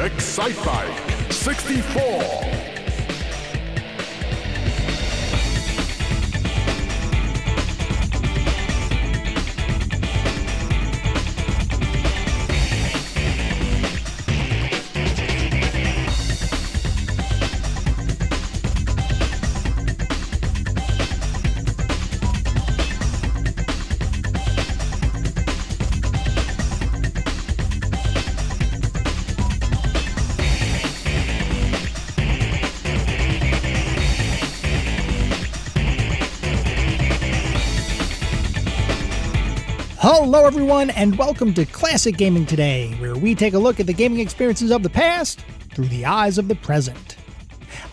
Excitebike 64. Hello everyone, and welcome to Classic Gaming Today, where we take a look at the gaming experiences of the past through the eyes of the present.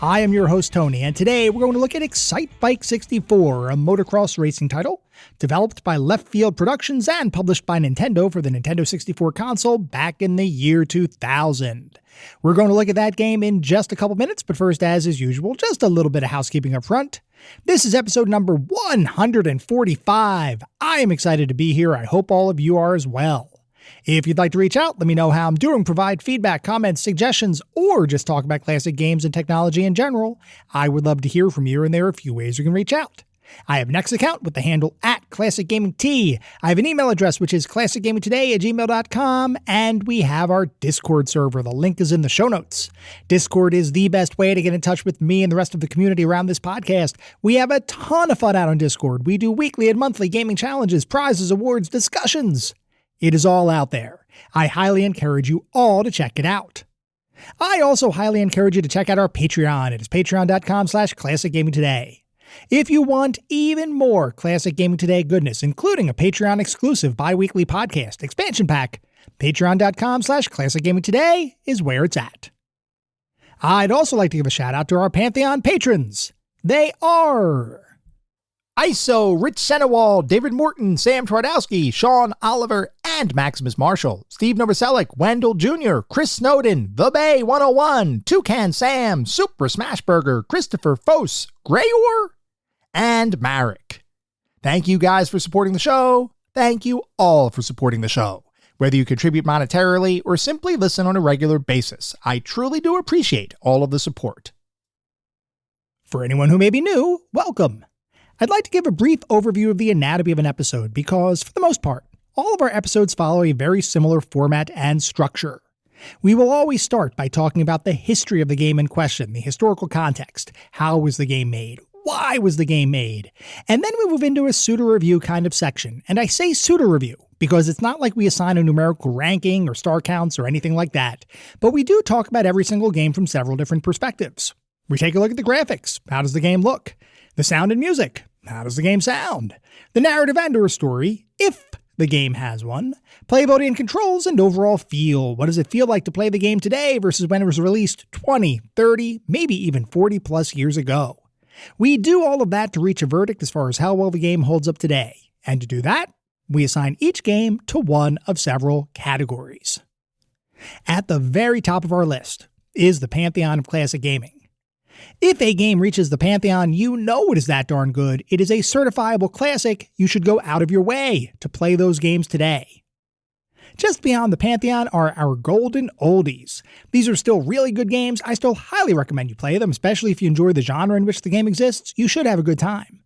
I am your host Tony, and today we're going to look at Excitebike 64, a motocross racing title developed by Left Field Productions and published by Nintendo for the Nintendo 64 console back in the year 2000. We're going to look at that game in just a couple minutes, but first, as is usual, just a little bit of housekeeping up front. This is episode number 145. I am excited to be here. I hope all of you are as well. If you'd like to reach out, let me know how I'm doing, provide feedback, comments, suggestions, or just talk about classic games and technology in general. I would love to hear from you, and there are a few ways you can reach out. I have an X account with the handle @ClassicGamingT. I have an email address, which is classicgamingtoday@gmail.com, and we have our Discord server. The link is in the show notes. Discord is the best way to get in touch with me and the rest of the community around this podcast. We have a ton of fun out on Discord. We do weekly and monthly gaming challenges, prizes, awards, discussions. It is all out there. I highly encourage you all to check it out. I also highly encourage you to check out our Patreon. It is patreon.com/ClassicGamingToday. If you want even more Classic Gaming Today goodness, including a Patreon-exclusive bi-weekly podcast expansion pack, patreon.com/ClassicGamingToday is where it's at. I'd also like to give a shout-out to our Pantheon patrons. They are ISO, Rich Senewald, David Morton, Sam Twardowski, Sean Oliver, and Maximus Marshall, Steve Novoselic, Wendell Jr., Chris Snowden, The Bay 101, Toucan Sam, Super Smashburger, Christopher Fose, Grayor, and Marek. Thank you guys for supporting the show. Thank you all for supporting the show. Whether you contribute monetarily or simply listen on a regular basis, I truly do appreciate all of the support. For anyone who may be new, welcome. I'd like to give a brief overview of the anatomy of an episode because, for the most part, all of our episodes follow a very similar format and structure. We will always start by talking about the history of the game in question, the historical context. How was the game made? Why was the game made? And then we move into a pseudo review kind of section. And I say pseudo review because it's not like we assign a numerical ranking or star counts or anything like that. But we do talk about every single game from several different perspectives. We take a look at the graphics. How does the game look? The sound and music. How does the game sound? The narrative and or story, if the game has one. Playability and controls and overall feel. What does it feel like to play the game today versus when it was released 20, 30, maybe even 40 plus years ago? We do all of that to reach a verdict as far as how well the game holds up today. And to do that, we assign each game to one of several categories. At the very top of our list is the Pantheon of Classic Gaming. If a game reaches the Pantheon, you know it is that darn good. It is a certifiable classic. You should go out of your way to play those games today. Just beyond the Pantheon are our golden oldies. These are still really good games. I still highly recommend you play them, especially if you enjoy the genre in which the game exists. You should have a good time.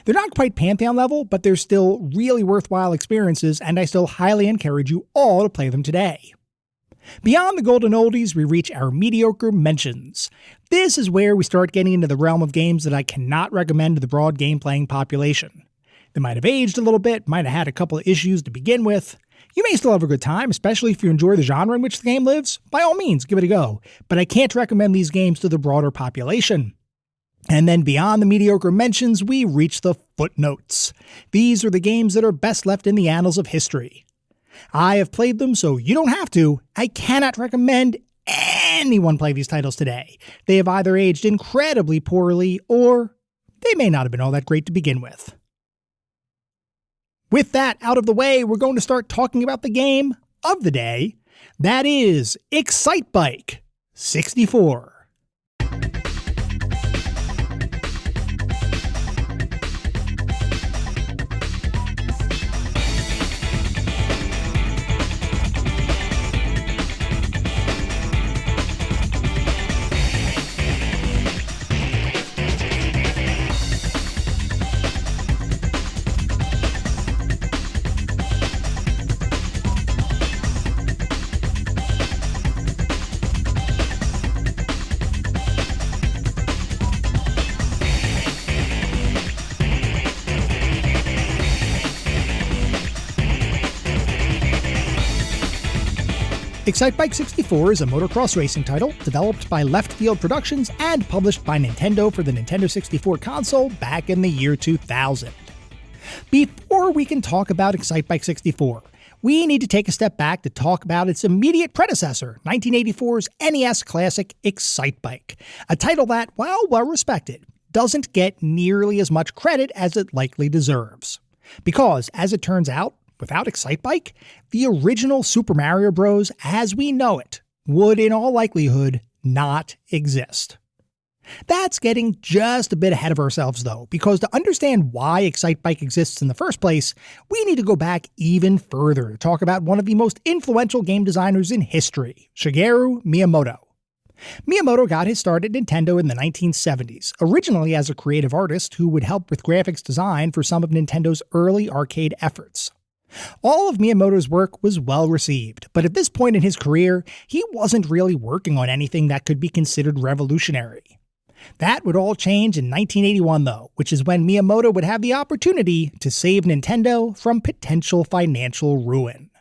They're not quite Pantheon level, but they're still really worthwhile experiences, and I still highly encourage you all to play them today. Beyond the golden oldies, we reach our mediocre mentions. This is where we start getting into the realm of games that I cannot recommend to the broad game-playing population. They might have aged a little bit, might have had a couple of issues to begin with. You may still have a good time, especially if you enjoy the genre in which the game lives. By all means, give it a go. But I can't recommend these games to the broader population. And then beyond the mediocre mentions, we reach the footnotes. These are the games that are best left in the annals of history. I have played them, so you don't have to. I cannot recommend anyone play these titles today. They have either aged incredibly poorly, or they may not have been all that great to begin with. With that out of the way, we're going to start talking about the game of the day. That is Excitebike 64. Excitebike 64 is a motocross racing title developed by Left Field Productions and published by Nintendo for the Nintendo 64 console back in the year 2000. Before we can talk about Excitebike 64, we need to take a step back to talk about its immediate predecessor, 1984's NES classic Excitebike, a title that, while well respected, doesn't get nearly as much credit as it likely deserves. Because, as it turns out, without Excitebike, the original Super Mario Bros. As we know it would in all likelihood not exist. That's getting just a bit ahead of ourselves though, because to understand why Excitebike exists in the first place, we need to go back even further to talk about one of the most influential game designers in history, Shigeru Miyamoto. Miyamoto got his start at Nintendo in the 1970s, originally as a creative artist who would help with graphics design for some of Nintendo's early arcade efforts. All of Miyamoto's work was well received, but at this point in his career, he wasn't really working on anything that could be considered revolutionary. That would all change in 1981 though, which is when Miyamoto would have the opportunity to save Nintendo from potential financial ruin.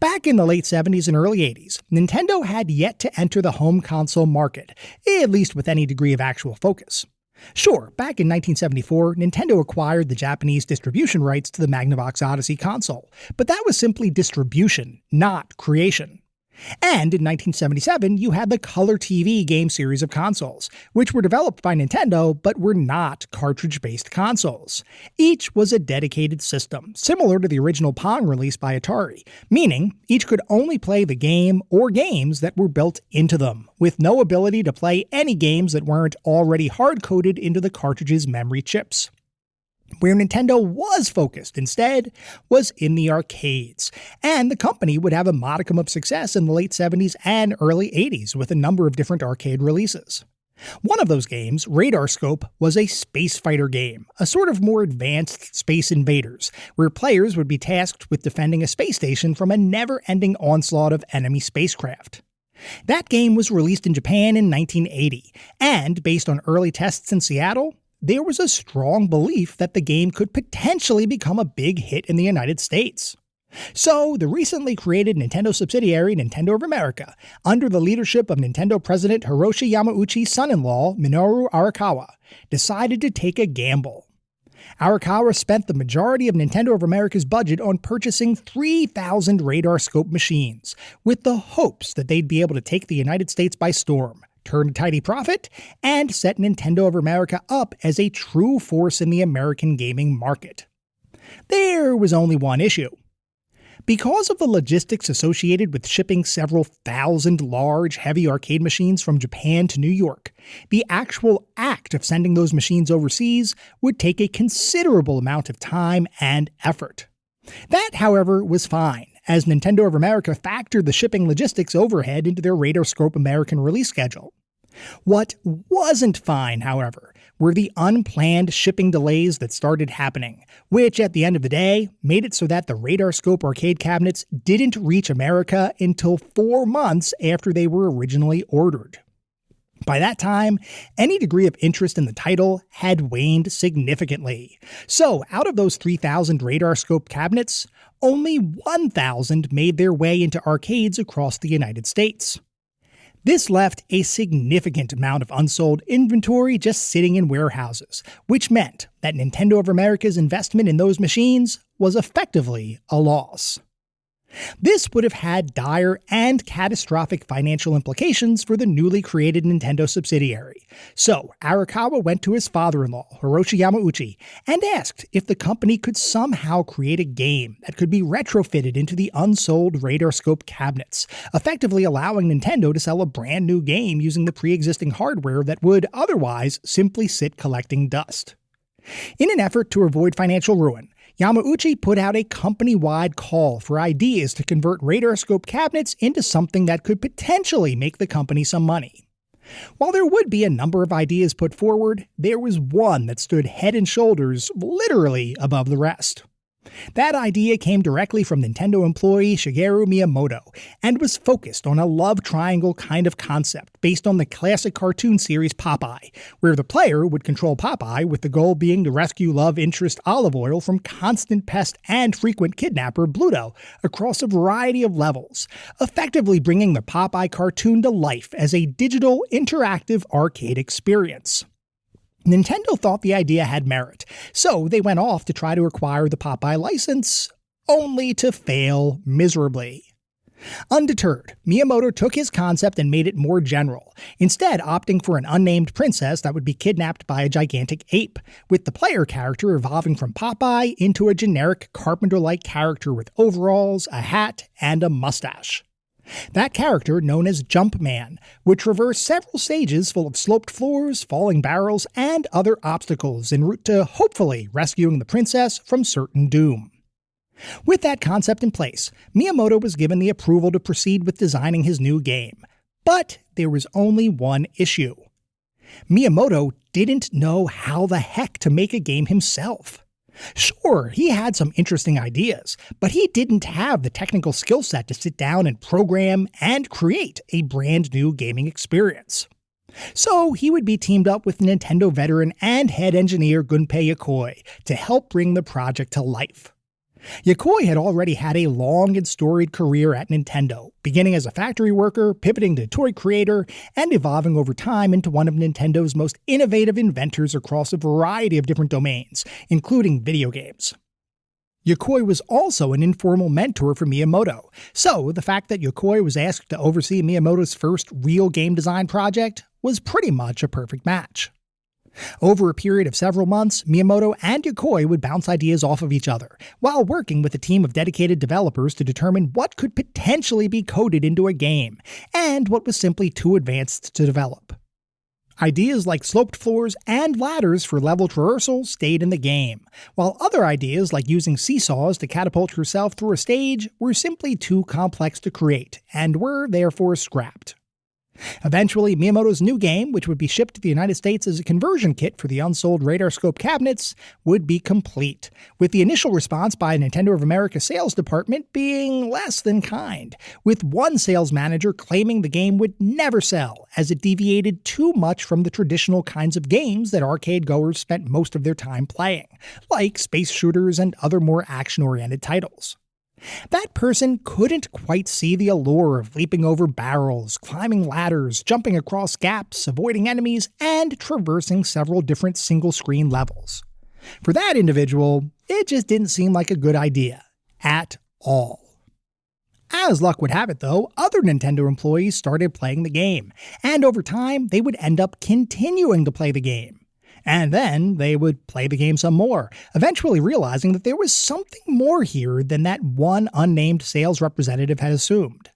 Back in the late 70s and early 80s, Nintendo had yet to enter the home console market, at least with any degree of actual focus. Sure, back in 1974, Nintendo acquired the Japanese distribution rights to the Magnavox Odyssey console, but that was simply distribution, not creation. And in 1977, you had the Color TV game series of consoles, which were developed by Nintendo but were not cartridge-based consoles. Each was a dedicated system, similar to the original Pong release by Atari, meaning each could only play the game or games that were built into them, with no ability to play any games that weren't already hard-coded into the cartridge's memory chips. Where Nintendo was focused, instead, was in the arcades, and the company would have a modicum of success in the late 70s and early 80s with a number of different arcade releases. One of those games, Radar Scope, was a space fighter game, a sort of more advanced Space Invaders, where players would be tasked with defending a space station from a never-ending onslaught of enemy spacecraft. That game was released in Japan in 1980, and based on early tests in Seattle, there was a strong belief that the game could potentially become a big hit in the United States. So, the recently created Nintendo subsidiary Nintendo of America, under the leadership of Nintendo President Hiroshi Yamauchi's son-in-law, Minoru Arakawa, decided to take a gamble. Arakawa spent the majority of Nintendo of America's budget on purchasing 3,000 Radar Scope machines, with the hopes that they'd be able to take the United States by storm, turn a tidy profit, and set Nintendo of America up as a true force in the American gaming market. There was only one issue. Because of the logistics associated with shipping several thousand large, heavy arcade machines from Japan to New York, the actual act of sending those machines overseas would take a considerable amount of time and effort. That, however, was fine, as Nintendo of America factored the shipping logistics overhead into their Radar Scope American release schedule. What wasn't fine, however, were the unplanned shipping delays that started happening, which at the end of the day made it so that the Radar Scope arcade cabinets didn't reach America until 4 months after they were originally ordered. By that time, any degree of interest in the title had waned significantly. So, out of those 3,000 Radar Scope cabinets, only 1,000 made their way into arcades across the United States. This left a significant amount of unsold inventory just sitting in warehouses, which meant that Nintendo of America's investment in those machines was effectively a loss. This would have had dire and catastrophic financial implications for the newly created Nintendo subsidiary. So, Arakawa went to his father-in-law, Hiroshi Yamauchi, and asked if the company could somehow create a game that could be retrofitted into the unsold Radar Scope cabinets, effectively allowing Nintendo to sell a brand new game using the pre-existing hardware that would otherwise simply sit collecting dust. In an effort to avoid financial ruin, Yamauchi put out a company-wide call for ideas to convert Radar Scope cabinets into something that could potentially make the company some money. While there would be a number of ideas put forward, there was one that stood head and shoulders, literally, above the rest. That idea came directly from Nintendo employee Shigeru Miyamoto and was focused on a love triangle kind of concept based on the classic cartoon series Popeye, where the player would control Popeye with the goal being to rescue love interest Olive Oil from constant pest and frequent kidnapper Bluto across a variety of levels, effectively bringing the Popeye cartoon to life as a digital, interactive arcade experience. Nintendo thought the idea had merit, so they went off to try to acquire the Popeye license, only to fail miserably. Undeterred, Miyamoto took his concept and made it more general, instead opting for an unnamed princess that would be kidnapped by a gigantic ape, with the player character evolving from Popeye into a generic carpenter-like character with overalls, a hat, and a mustache. That character, known as Jumpman, would traverse several stages full of sloped floors, falling barrels, and other obstacles en route to hopefully rescuing the princess from certain doom. With that concept in place, Miyamoto was given the approval to proceed with designing his new game. But there was only one issue. Miyamoto didn't know how the heck to make a game himself. Sure, he had some interesting ideas, but he didn't have the technical skill set to sit down and program and create a brand new gaming experience. So he would be teamed up with Nintendo veteran and head engineer Gunpei Yokoi to help bring the project to life. Yokoi had already had a long and storied career at Nintendo, beginning as a factory worker, pivoting to toy creator, and evolving over time into one of Nintendo's most innovative inventors across a variety of different domains, including video games. Yokoi was also an informal mentor for Miyamoto, so the fact that Yokoi was asked to oversee Miyamoto's first real game design project was pretty much a perfect match. Over a period of several months, Miyamoto and Yokoi would bounce ideas off of each other, while working with a team of dedicated developers to determine what could potentially be coded into a game, and what was simply too advanced to develop. Ideas like sloped floors and ladders for level traversal stayed in the game, while other ideas like using seesaws to catapult yourself through a stage were simply too complex to create, and were therefore scrapped. Eventually, Miyamoto's new game, which would be shipped to the United States as a conversion kit for the unsold Radarscope cabinets, would be complete, with the initial response by Nintendo of America sales department being less than kind, with one sales manager claiming the game would never sell, as it deviated too much from the traditional kinds of games that arcade goers spent most of their time playing, like space shooters and other more action-oriented titles. That person couldn't quite see the allure of leaping over barrels, climbing ladders, jumping across gaps, avoiding enemies, and traversing several different single-screen levels. For that individual, it just didn't seem like a good idea. At all. As luck would have it, though, other Nintendo employees started playing the game, and over time, they would end up continuing to play the game. And then they would play the game some more, eventually realizing that there was something more here than that one unnamed sales representative had assumed.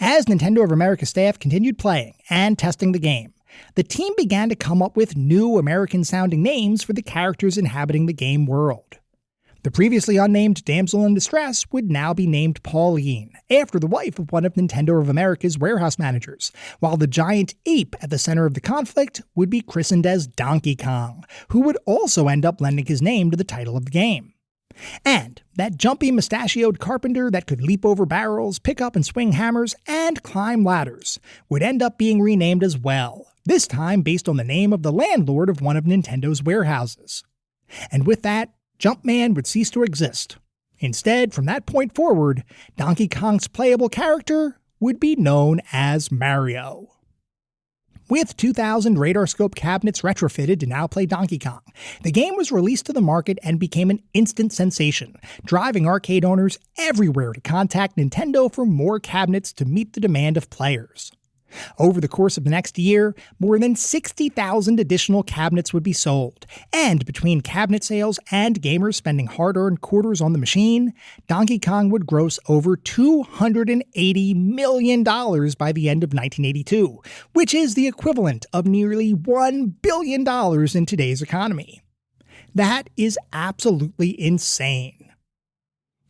As Nintendo of America staff continued playing and testing the game, the team began to come up with new American-sounding names for the characters inhabiting the game world. The previously unnamed damsel in distress would now be named Pauline, after the wife of one of Nintendo of America's warehouse managers, while the giant ape at the center of the conflict would be christened as Donkey Kong, who would also end up lending his name to the title of the game. And that jumpy mustachioed carpenter that could leap over barrels, pick up and swing hammers, and climb ladders would end up being renamed as well, this time based on the name of the landlord of one of Nintendo's warehouses. And with that, Jumpman would cease to exist. Instead, from that point forward, Donkey Kong's playable character would be known as Mario. With 2,000 Radarscope cabinets retrofitted to now play Donkey Kong, the game was released to the market and became an instant sensation, driving arcade owners everywhere to contact Nintendo for more cabinets to meet the demand of players. Over the course of the next year, more than 60,000 additional cabinets would be sold, and between cabinet sales and gamers spending hard-earned quarters on the machine, Donkey Kong would gross over $280 million by the end of 1982, which is the equivalent of nearly $1 billion in today's economy. That is absolutely insane.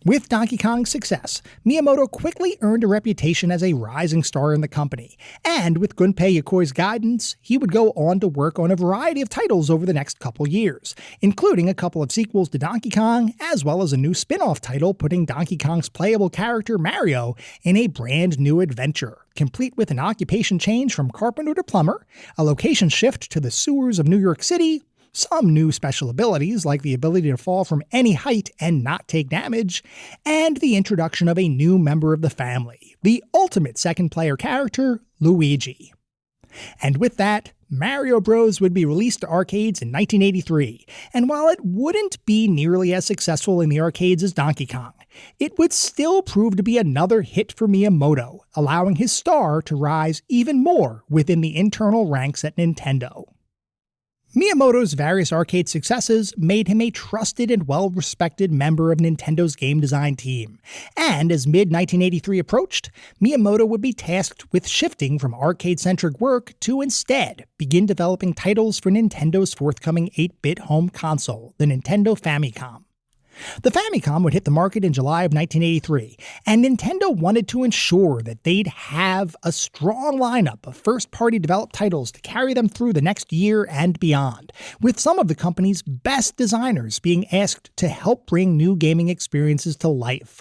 With Donkey Kong's success, Miyamoto quickly earned a reputation as a rising star in the company, and with Gunpei Yokoi's guidance, he would go on to work on a variety of titles over the next couple years, including a couple of sequels to Donkey Kong, as well as a new spin-off title putting Donkey Kong's playable character Mario in a brand new adventure, complete with an occupation change from carpenter to plumber, a location shift to the sewers of New York City, some new special abilities like the ability to fall from any height and not take damage, and the introduction of a new member of the family, the ultimate second-player character, Luigi. And with that, Mario Bros. Would be released to arcades in 1983, and while it wouldn't be nearly as successful in the arcades as Donkey Kong, it would still prove to be another hit for Miyamoto, allowing his star to rise even more within the internal ranks at Nintendo. Miyamoto's various arcade successes made him a trusted and well-respected member of Nintendo's game design team, and as mid-1983 approached, Miyamoto would be tasked with shifting from arcade-centric work to instead begin developing titles for Nintendo's forthcoming 8-bit home console, the Nintendo Famicom. The Famicom would hit the market in July of 1983, and Nintendo wanted to ensure that they'd have a strong lineup of first-party developed titles to carry them through the next year and beyond, with some of the company's best designers being asked to help bring new gaming experiences to life.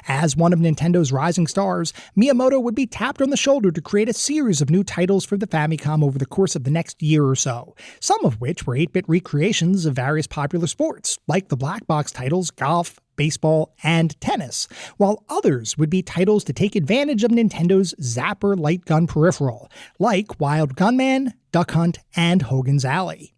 As one of Nintendo's rising stars, Miyamoto would be tapped on the shoulder to create a series of new titles for the Famicom over the course of the next year or so, some of which were 8-bit recreations of various popular sports, like the black box titles golf, baseball, and tennis, while others would be titles to take advantage of Nintendo's Zapper light gun peripheral, like Wild Gunman, Duck Hunt, and Hogan's Alley.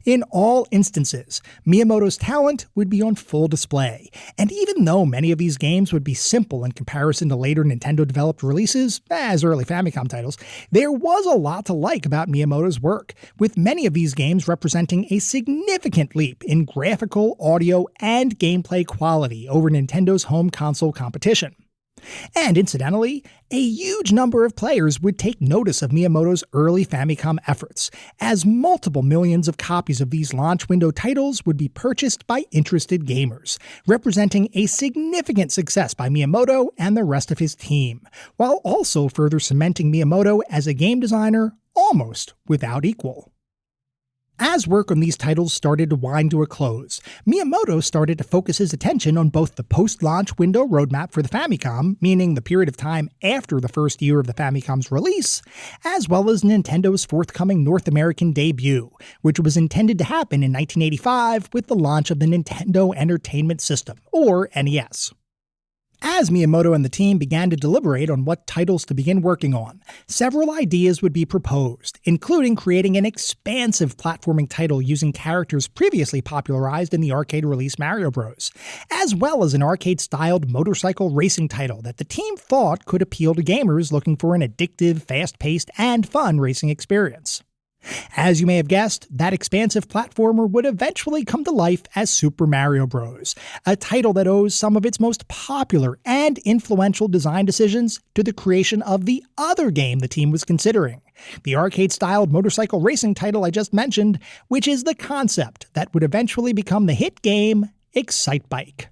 In all instances, Miyamoto's talent would be on full display, and even though many of these games would be simple in comparison to later Nintendo-developed releases, as early Famicom titles, there was a lot to like about Miyamoto's work, with many of these games representing a significant leap in graphical, audio, and gameplay quality over Nintendo's home console competition. And incidentally, a huge number of players would take notice of Miyamoto's early Famicom efforts, as multiple millions of copies of these launch window titles would be purchased by interested gamers, representing a significant success by Miyamoto and the rest of his team, while also further cementing Miyamoto as a game designer almost without equal. As work on these titles started to wind to a close, Miyamoto started to focus his attention on both the post-launch window roadmap for the Famicom, meaning the period of time after the first year of the Famicom's release, as well as Nintendo's forthcoming North American debut, which was intended to happen in 1985 with the launch of the Nintendo Entertainment System, or NES. As Miyamoto and the team began to deliberate on what titles to begin working on, several ideas would be proposed, including creating an expansive platforming title using characters previously popularized in the arcade release Mario Bros., as well as an arcade-styled motorcycle racing title that the team thought could appeal to gamers looking for an addictive, fast-paced, and fun racing experience. As you may have guessed, that expansive platformer would eventually come to life as Super Mario Bros., a title that owes some of its most popular and influential design decisions to the creation of the other game the team was considering, the arcade-styled motorcycle racing title I just mentioned, which is the concept that would eventually become the hit game Excitebike.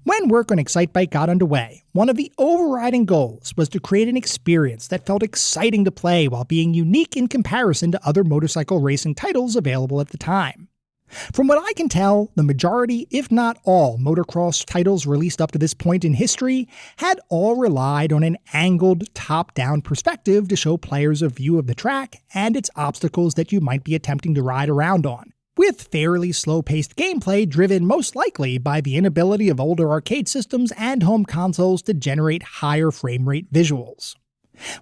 When work on Excitebike got underway, one of the overriding goals was to create an experience that felt exciting to play while being unique in comparison to other motorcycle racing titles available at the time. From what I can tell, the majority, if not all, motocross titles released up to this point in history had all relied on an angled, top-down perspective to show players a view of the track and its obstacles that you might be attempting to ride around on, with fairly slow-paced gameplay driven most likely by the inability of older arcade systems and home consoles to generate higher frame rate visuals.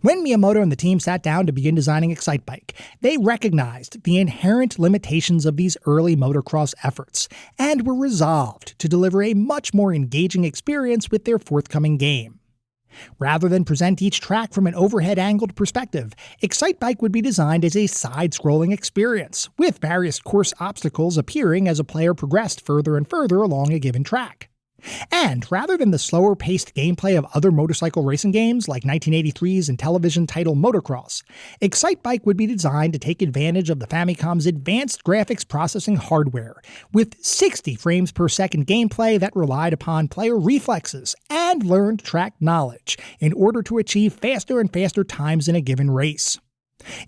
When Miyamoto and the team sat down to begin designing Excitebike, they recognized the inherent limitations of these early motocross efforts, and were resolved to deliver a much more engaging experience with their forthcoming game. Rather than present each track from an overhead-angled perspective, Excitebike would be designed as a side-scrolling experience, with various course obstacles appearing as a player progressed further and further along a given track. And rather than the slower-paced gameplay of other motorcycle racing games like 1983's Intellivision title Motocross, Excitebike would be designed to take advantage of the Famicom's advanced graphics processing hardware, with 60 frames per second gameplay that relied upon player reflexes and learned track knowledge in order to achieve faster and faster times in a given race.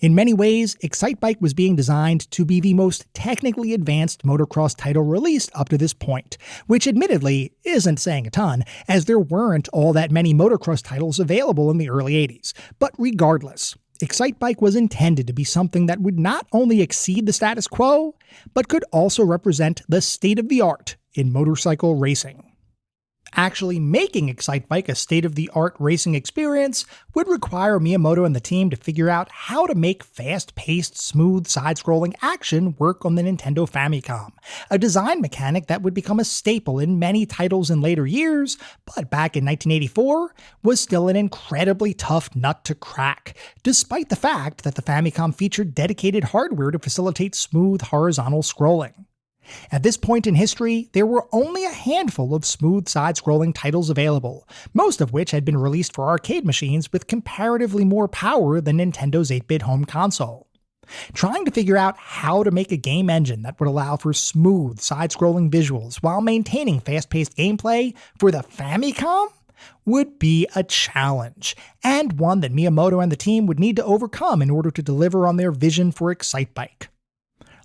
In many ways, Excitebike was being designed to be the most technically advanced motocross title released up to this point, which admittedly isn't saying a ton, as there weren't all that many motocross titles available in the early 80s. But regardless, Excitebike was intended to be something that would not only exceed the status quo, but could also represent the state of the art in motorcycle racing. Actually making Excitebike a state-of-the-art racing experience would require Miyamoto and the team to figure out how to make fast-paced, smooth, side-scrolling action work on the Nintendo Famicom, a design mechanic that would become a staple in many titles in later years, but back in 1984 was still an incredibly tough nut to crack, despite the fact that the Famicom featured dedicated hardware to facilitate smooth horizontal scrolling. At this point in history, there were only a handful of smooth side-scrolling titles available, most of which had been released for arcade machines with comparatively more power than Nintendo's 8-bit home console. Trying to figure out how to make a game engine that would allow for smooth side-scrolling visuals while maintaining fast-paced gameplay for the Famicom would be a challenge, and one that Miyamoto and the team would need to overcome in order to deliver on their vision for Excitebike.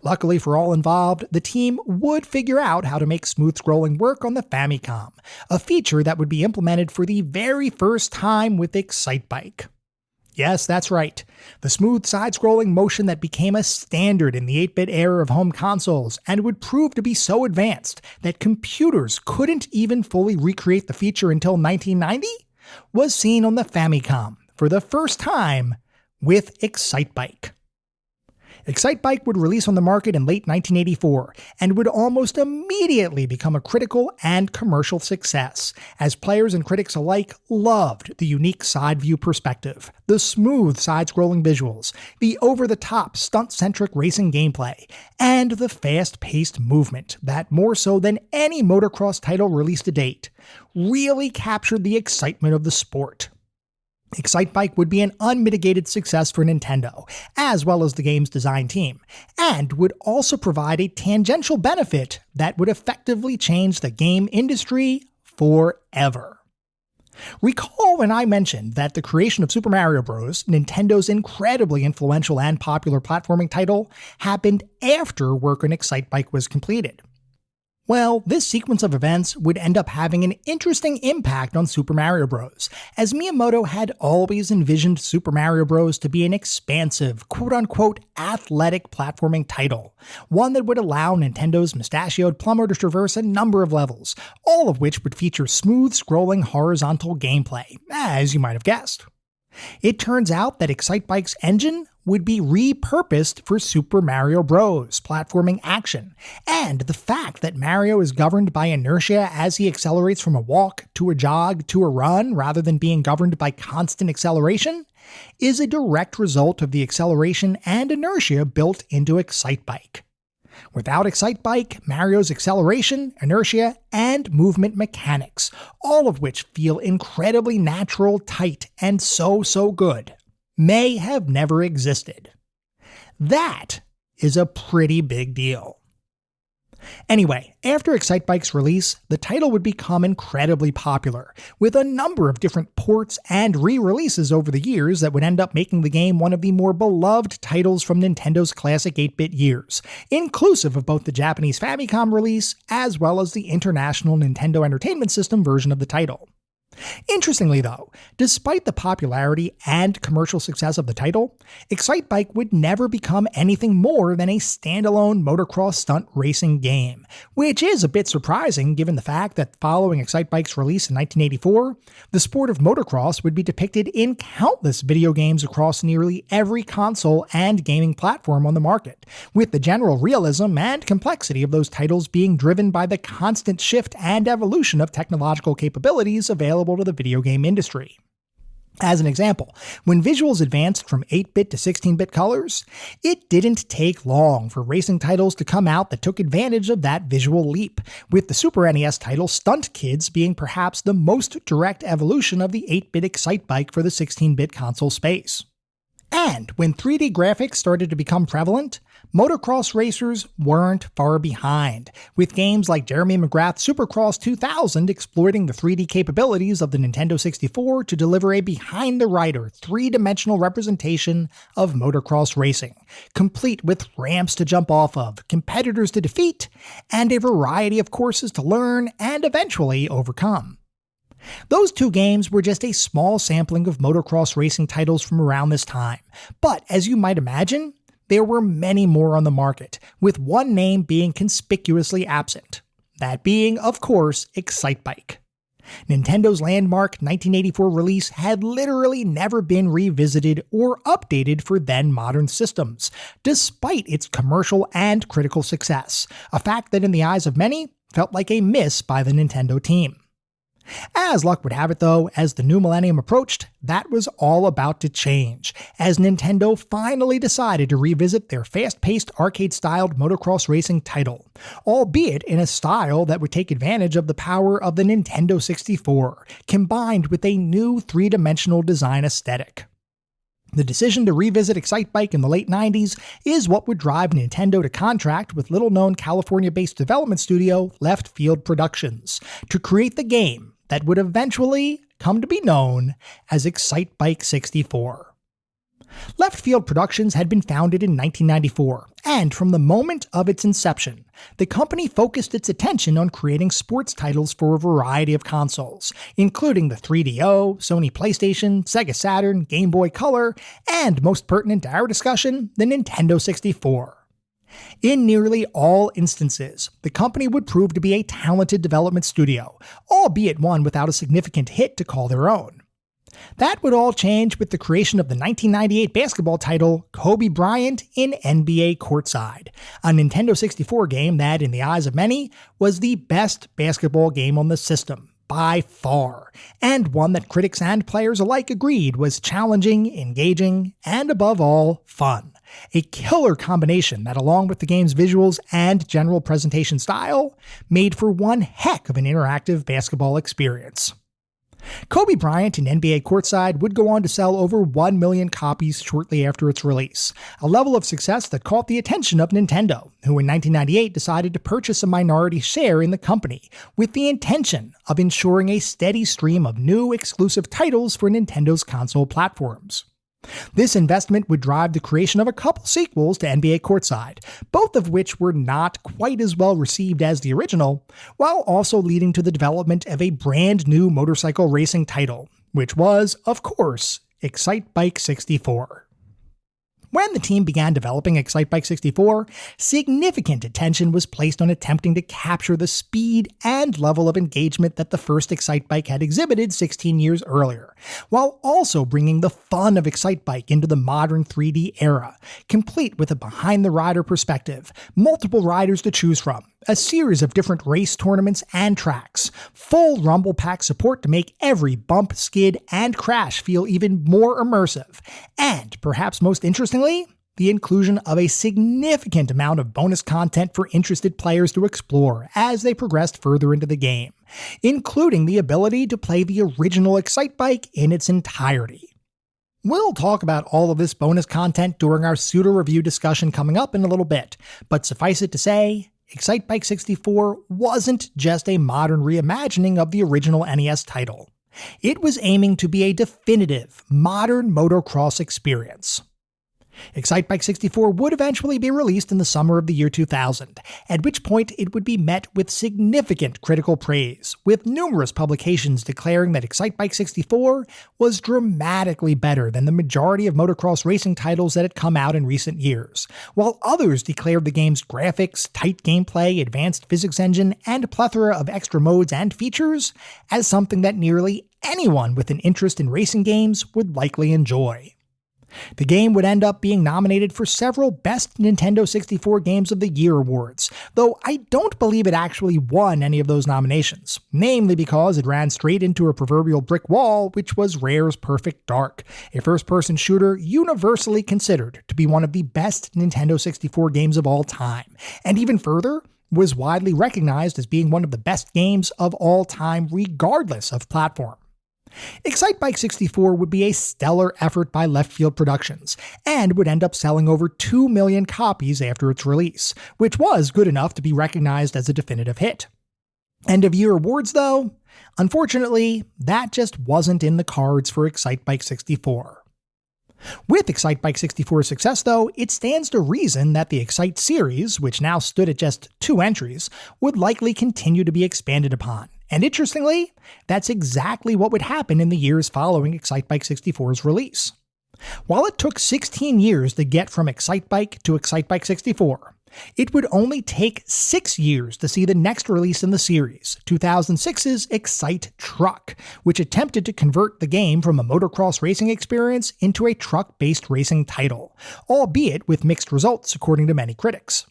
Luckily for all involved, the team would figure out how to make smooth scrolling work on the Famicom, a feature that would be implemented for the very first time with Excitebike. Yes, that's right, the smooth side-scrolling motion that became a standard in the 8-bit era of home consoles and would prove to be so advanced that computers couldn't even fully recreate the feature until 1990, was seen on the Famicom for the first time with Excitebike. Excitebike would release on the market in late 1984 and would almost immediately become a critical and commercial success, as players and critics alike loved the unique side-view perspective, the smooth side-scrolling visuals, the over-the-top stunt-centric racing gameplay, and the fast-paced movement that, more so than any motocross title released to date, really captured the excitement of the sport. Excitebike would be an unmitigated success for Nintendo, as well as the game's design team, and would also provide a tangential benefit that would effectively change the game industry forever. Recall when I mentioned that the creation of Super Mario Bros., Nintendo's incredibly influential and popular platforming title, happened after work on Excitebike was completed. Well, this sequence of events would end up having an interesting impact on Super Mario Bros., as Miyamoto had always envisioned Super Mario Bros. To be an expansive, quote-unquote, athletic platforming title, one that would allow Nintendo's mustachioed plumber to traverse a number of levels, all of which would feature smooth scrolling horizontal gameplay, as you might have guessed. It turns out that Excitebike's engine would be repurposed for Super Mario Bros. Platforming action, and the fact that Mario is governed by inertia as he accelerates from a walk to a jog to a run rather than being governed by constant acceleration is a direct result of the acceleration and inertia built into Excitebike. Without Excitebike, Mario's acceleration, inertia, and movement mechanics, all of which feel incredibly natural, tight, and so good, may have never existed. That is a pretty big deal. Anyway, after Excitebike's release, the title would become incredibly popular, with a number of different ports and re-releases over the years that would end up making the game one of the more beloved titles from Nintendo's classic 8-bit years, inclusive of both the Japanese Famicom release as well as the international Nintendo Entertainment System version of the title. Interestingly though, despite the popularity and commercial success of the title, Excitebike would never become anything more than a standalone motocross stunt racing game, which is a bit surprising given the fact that following Excitebike's release in 1984, the sport of motocross would be depicted in countless video games across nearly every console and gaming platform on the market, with the general realism and complexity of those titles being driven by the constant shift and evolution of technological capabilities available to the video game industry. As an example, when visuals advanced from 8-bit to 16-bit colors, it didn't take long for racing titles to come out that took advantage of that visual leap, with the Super NES title Stunt Kids being perhaps the most direct evolution of the 8-bit Excitebike for the 16-bit console space. And when 3D graphics started to become prevalent, motocross racers weren't far behind, with games like Jeremy McGrath's Supercross 2000 exploiting the 3D capabilities of the Nintendo 64 to deliver a behind-the-rider, three-dimensional representation of motocross racing, complete with ramps to jump off of, competitors to defeat, and a variety of courses to learn and eventually overcome. Those two games were just a small sampling of motocross racing titles from around this time, but as you might imagine, there were many more on the market, with one name being conspicuously absent. That being, of course, Excitebike. Nintendo's landmark 1984 release had literally never been revisited or updated for then-modern systems, despite its commercial and critical success, a fact that in the eyes of many felt like a miss by the Nintendo team. As luck would have it though, as the new millennium approached, that was all about to change, as Nintendo finally decided to revisit their fast-paced arcade-styled motocross racing title, albeit in a style that would take advantage of the power of the Nintendo 64, combined with a new three-dimensional design aesthetic. The decision to revisit Excitebike in the late 90s is what would drive Nintendo to contract with little-known California-based development studio Left Field Productions to create the game that would eventually come to be known as Excitebike 64. Left Field Productions had been founded in 1994, and from the moment of its inception, the company focused its attention on creating sports titles for a variety of consoles, including the 3DO, Sony PlayStation, Sega Saturn, Game Boy Color, and most pertinent to our discussion, the Nintendo 64. In nearly all instances, the company would prove to be a talented development studio, albeit one without a significant hit to call their own. That would all change with the creation of the 1998 basketball title Kobe Bryant in NBA Courtside, a Nintendo 64 game that, in the eyes of many, was the best basketball game on the system, by far, and one that critics and players alike agreed was challenging, engaging, and above all, fun. A killer combination that, along with the game's visuals and general presentation style, made for one heck of an interactive basketball experience. Kobe Bryant in NBA Courtside would go on to sell over 1 million copies shortly after its release, a level of success that caught the attention of Nintendo, who in 1998 decided to purchase a minority share in the company, with the intention of ensuring a steady stream of new exclusive titles for Nintendo's console platforms. This investment would drive the creation of a couple sequels to NBA Courtside, both of which were not quite as well received as the original, while also leading to the development of a brand new motorcycle racing title, which was, of course, Excitebike 64. When the team began developing Excitebike 64, significant attention was placed on attempting to capture the speed and level of engagement that the first Excitebike had exhibited 16 years earlier, while also bringing the fun of Excitebike into the modern 3D era, complete with a behind-the-rider perspective, multiple riders to choose from, a series of different race tournaments and tracks, full rumble pack support to make every bump, skid, and crash feel even more immersive, and, perhaps most interestingly, the inclusion of a significant amount of bonus content for interested players to explore as they progressed further into the game, including the ability to play the original Excitebike in its entirety. We'll talk about all of this bonus content during our pseudo-review discussion coming up in a little bit, but suffice it to say, Excitebike 64 wasn't just a modern reimagining of the original NES title. It was aiming to be a definitive, modern motocross experience. Excitebike 64 would eventually be released in the summer of the year 2000, at which point it would be met with significant critical praise, with numerous publications declaring that Excitebike 64 was dramatically better than the majority of motocross racing titles that had come out in recent years, while others declared the game's graphics, tight gameplay, advanced physics engine, and plethora of extra modes and features as something that nearly anyone with an interest in racing games would likely enjoy. The game would end up being nominated for several Best Nintendo 64 Games of the Year awards, though I don't believe it actually won any of those nominations, namely because it ran straight into a proverbial brick wall, which was Rare's Perfect Dark, a first-person shooter universally considered to be one of the best Nintendo 64 games of all time, and even further, was widely recognized as being one of the best games of all time regardless of platform. Excitebike 64 would be a stellar effort by Left Field Productions, and would end up selling over 2 million copies after its release, which was good enough to be recognized as a definitive hit. End of year awards though? Unfortunately, that just wasn't in the cards for Excitebike 64. With Excitebike 64's success though, it stands to reason that the Excite series, which now stood at just 2 entries, would likely continue to be expanded upon. And interestingly, that's exactly what would happen in the years following Excitebike 64's release. While it took 16 years to get from Excitebike to Excitebike 64, it would only take 6 years to see the next release in the series, 2006's Excite Truck, which attempted to convert the game from a motocross racing experience into a truck-based racing title, albeit with mixed results according to many critics.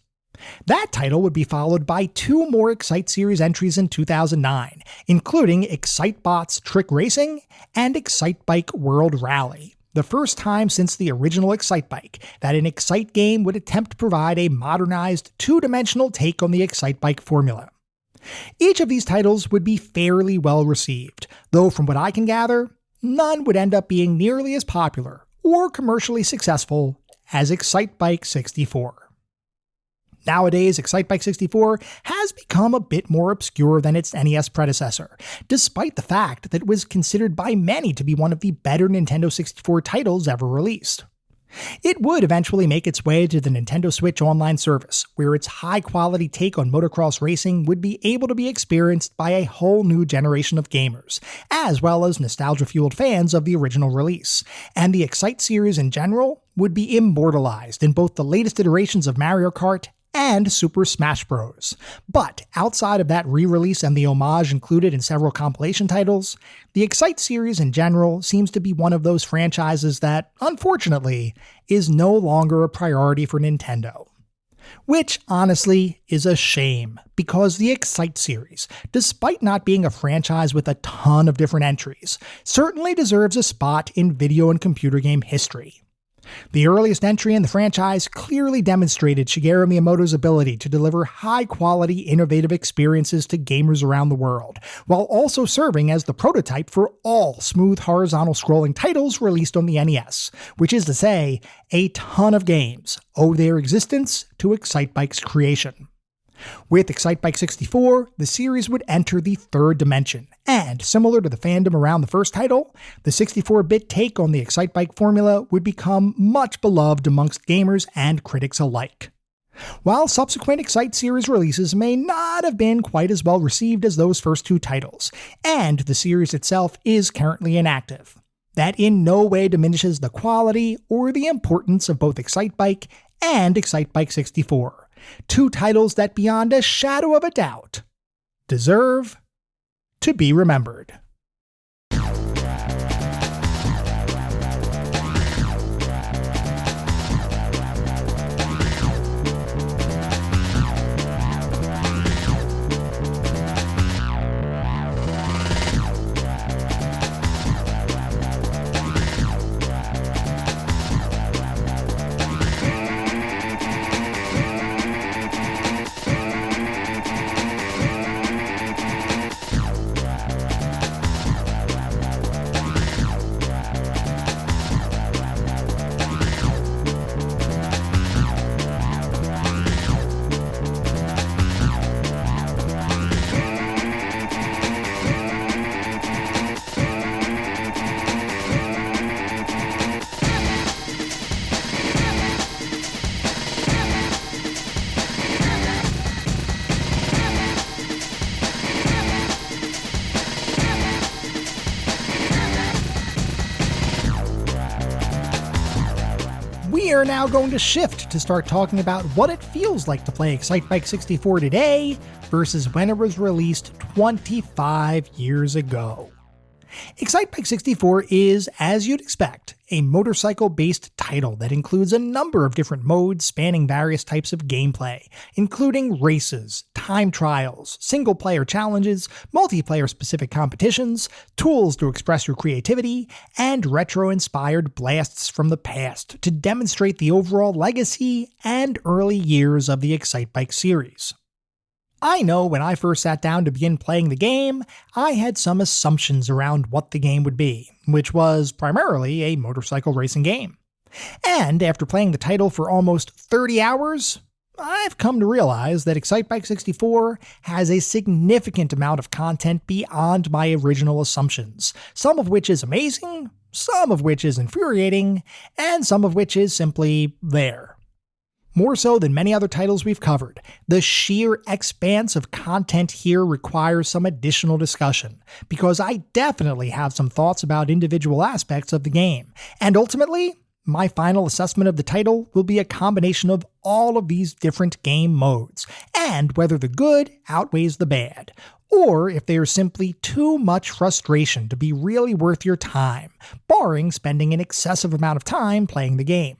That title would be followed by 2 more Excite series entries in 2009, including Excitebot's Trick Racing and Excitebike World Rally, the first time since the original Excitebike that an Excite game would attempt to provide a modernized, 2-dimensional take on the Excitebike formula. Each of these titles would be fairly well received, though from what I can gather, none would end up being nearly as popular or commercially successful as Excitebike 64. Nowadays, Excitebike 64 has become a bit more obscure than its NES predecessor, despite the fact that it was considered by many to be one of the better Nintendo 64 titles ever released. It would eventually make its way to the Nintendo Switch Online service, where its high-quality take on motocross racing would be able to be experienced by a whole new generation of gamers, as well as nostalgia-fueled fans of the original release, and the Excite series in general would be immortalized in both the latest iterations of Mario Kart and Super Smash Bros. But outside of that re-release and the homage included in several compilation titles, the Excite series in general seems to be one of those franchises that, unfortunately, is no longer a priority for Nintendo. Which, honestly, is a shame, because the Excite series, despite not being a franchise with a ton of different entries, certainly deserves a spot in video and computer game history. The earliest entry in the franchise clearly demonstrated Shigeru Miyamoto's ability to deliver high-quality, innovative experiences to gamers around the world, while also serving as the prototype for all smooth horizontal scrolling titles released on the NES, which is to say, a ton of games owe their existence to Excitebike's creation. With Excitebike 64, the series would enter the third dimension, and similar to the fandom around the first title, the 64-bit take on the Excitebike formula would become much beloved amongst gamers and critics alike. While subsequent Excite series releases may not have been quite as well received as those first 2 titles, and the series itself is currently inactive, that in no way diminishes the quality or the importance of both Excitebike and Excitebike 64. 2 titles that, beyond a shadow of a doubt, deserve to be remembered. We are now going to shift to start talking about what it feels like to play Excitebike 64 today versus when it was released 25 years ago. Excitebike 64 is, as you'd expect, a motorcycle-based title that includes a number of different modes spanning various types of gameplay, including races, time trials, single-player challenges, multiplayer-specific competitions, tools to express your creativity, and retro-inspired blasts from the past to demonstrate the overall legacy and early years of the Excitebike series. I know when I first sat down to begin playing the game, I had some assumptions around what the game would be, which was primarily a motorcycle racing game. And after playing the title for almost 30 hours, I've come to realize that Excitebike 64 has a significant amount of content beyond my original assumptions, some of which is amazing, some of which is infuriating, and some of which is simply there. More so than many other titles we've covered, the sheer expanse of content here requires some additional discussion, because I definitely have some thoughts about individual aspects of the game, and ultimately, my final assessment of the title will be a combination of all of these different game modes, and whether the good outweighs the bad, or if they are simply too much frustration to be really worth your time, barring spending an excessive amount of time playing the game.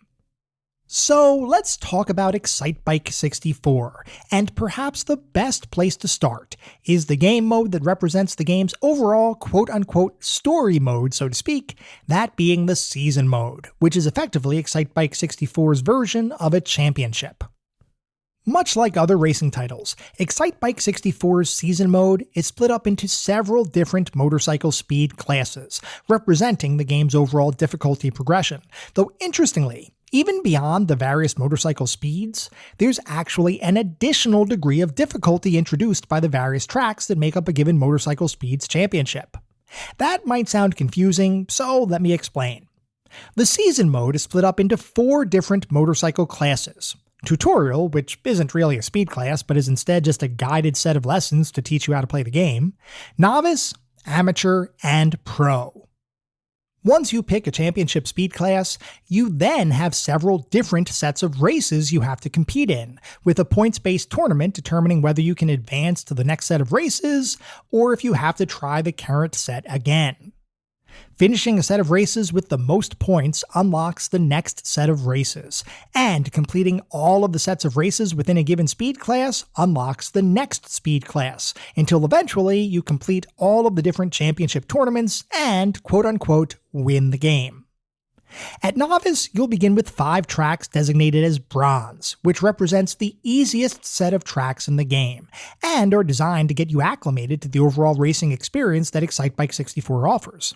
So let's talk about Excitebike 64, and perhaps the best place to start is the game mode that represents the game's overall quote-unquote story mode, so to speak, that being the season mode, which is effectively Excitebike 64's version of a championship. Much like other racing titles, Excitebike 64's season mode is split up into several different motorcycle speed classes, representing the game's overall difficulty progression, though interestingly, even beyond the various motorcycle speeds, there's actually an additional degree of difficulty introduced by the various tracks that make up a given motorcycle speeds championship. That might sound confusing, so let me explain. The season mode is split up into 4 different motorcycle classes. Tutorial, which isn't really a speed class but is instead just a guided set of lessons to teach you how to play the game. Novice, Amateur, and Pro. Once you pick a championship speed class, you then have several different sets of races you have to compete in, with a points-based tournament determining whether you can advance to the next set of races, or if you have to try the current set again. Finishing a set of races with the most points unlocks the next set of races, and completing all of the sets of races within a given speed class unlocks the next speed class, until eventually you complete all of the different championship tournaments and, quote-unquote, win the game. At Novice, you'll begin with 5 tracks designated as Bronze, which represents the easiest set of tracks in the game, and are designed to get you acclimated to the overall racing experience that Excitebike 64 offers.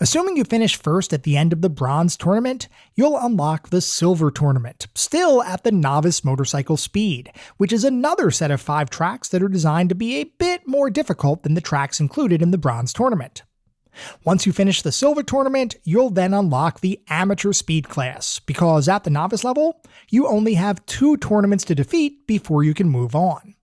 Assuming you finish first at the end of the Bronze tournament, you'll unlock the Silver tournament, still at the Novice motorcycle speed, which is another set of 5 tracks that are designed to be a bit more difficult than the tracks included in the Bronze tournament. Once you finish the Silver tournament, you'll then unlock the Amateur speed class, because at the Novice level, you only have 2 tournaments to defeat before you can move on.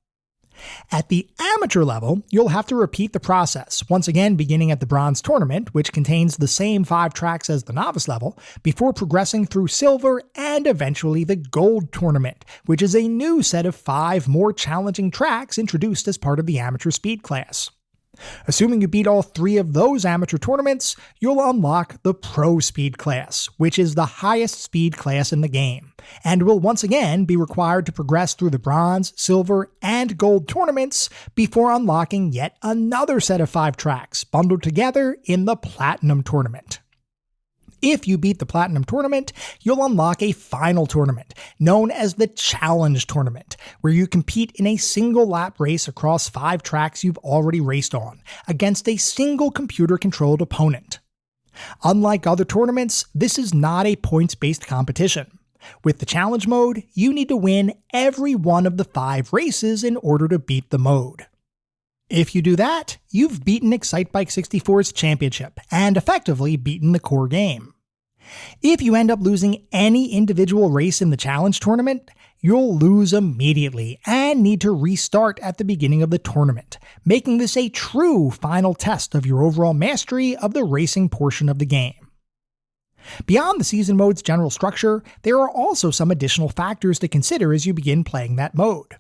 At the Amateur level, you'll have to repeat the process, once again beginning at the Bronze tournament, which contains the same 5 tracks as the Novice level, before progressing through Silver and eventually the Gold tournament, which is a new set of 5 more challenging tracks introduced as part of the Amateur speed class. Assuming you beat all 3 of those amateur tournaments, you'll unlock the Pro Speed class, which is the highest speed class in the game, and will once again be required to progress through the Bronze, Silver, and Gold tournaments before unlocking yet another set of 5 tracks bundled together in the Platinum tournament. If you beat the Platinum tournament, you'll unlock a final tournament, known as the Challenge tournament, where you compete in a single lap race across 5 tracks you've already raced on, against a single computer-controlled opponent. Unlike other tournaments, this is not a points-based competition. With the Challenge mode, you need to win every one of the 5 races in order to beat the mode. If you do that, you've beaten Excitebike 64's championship, and effectively beaten the core game. If you end up losing any individual race in the Challenge tournament, you'll lose immediately and need to restart at the beginning of the tournament, making this a true final test of your overall mastery of the racing portion of the game. Beyond the season mode's general structure, there are also some additional factors to consider as you begin playing that mode.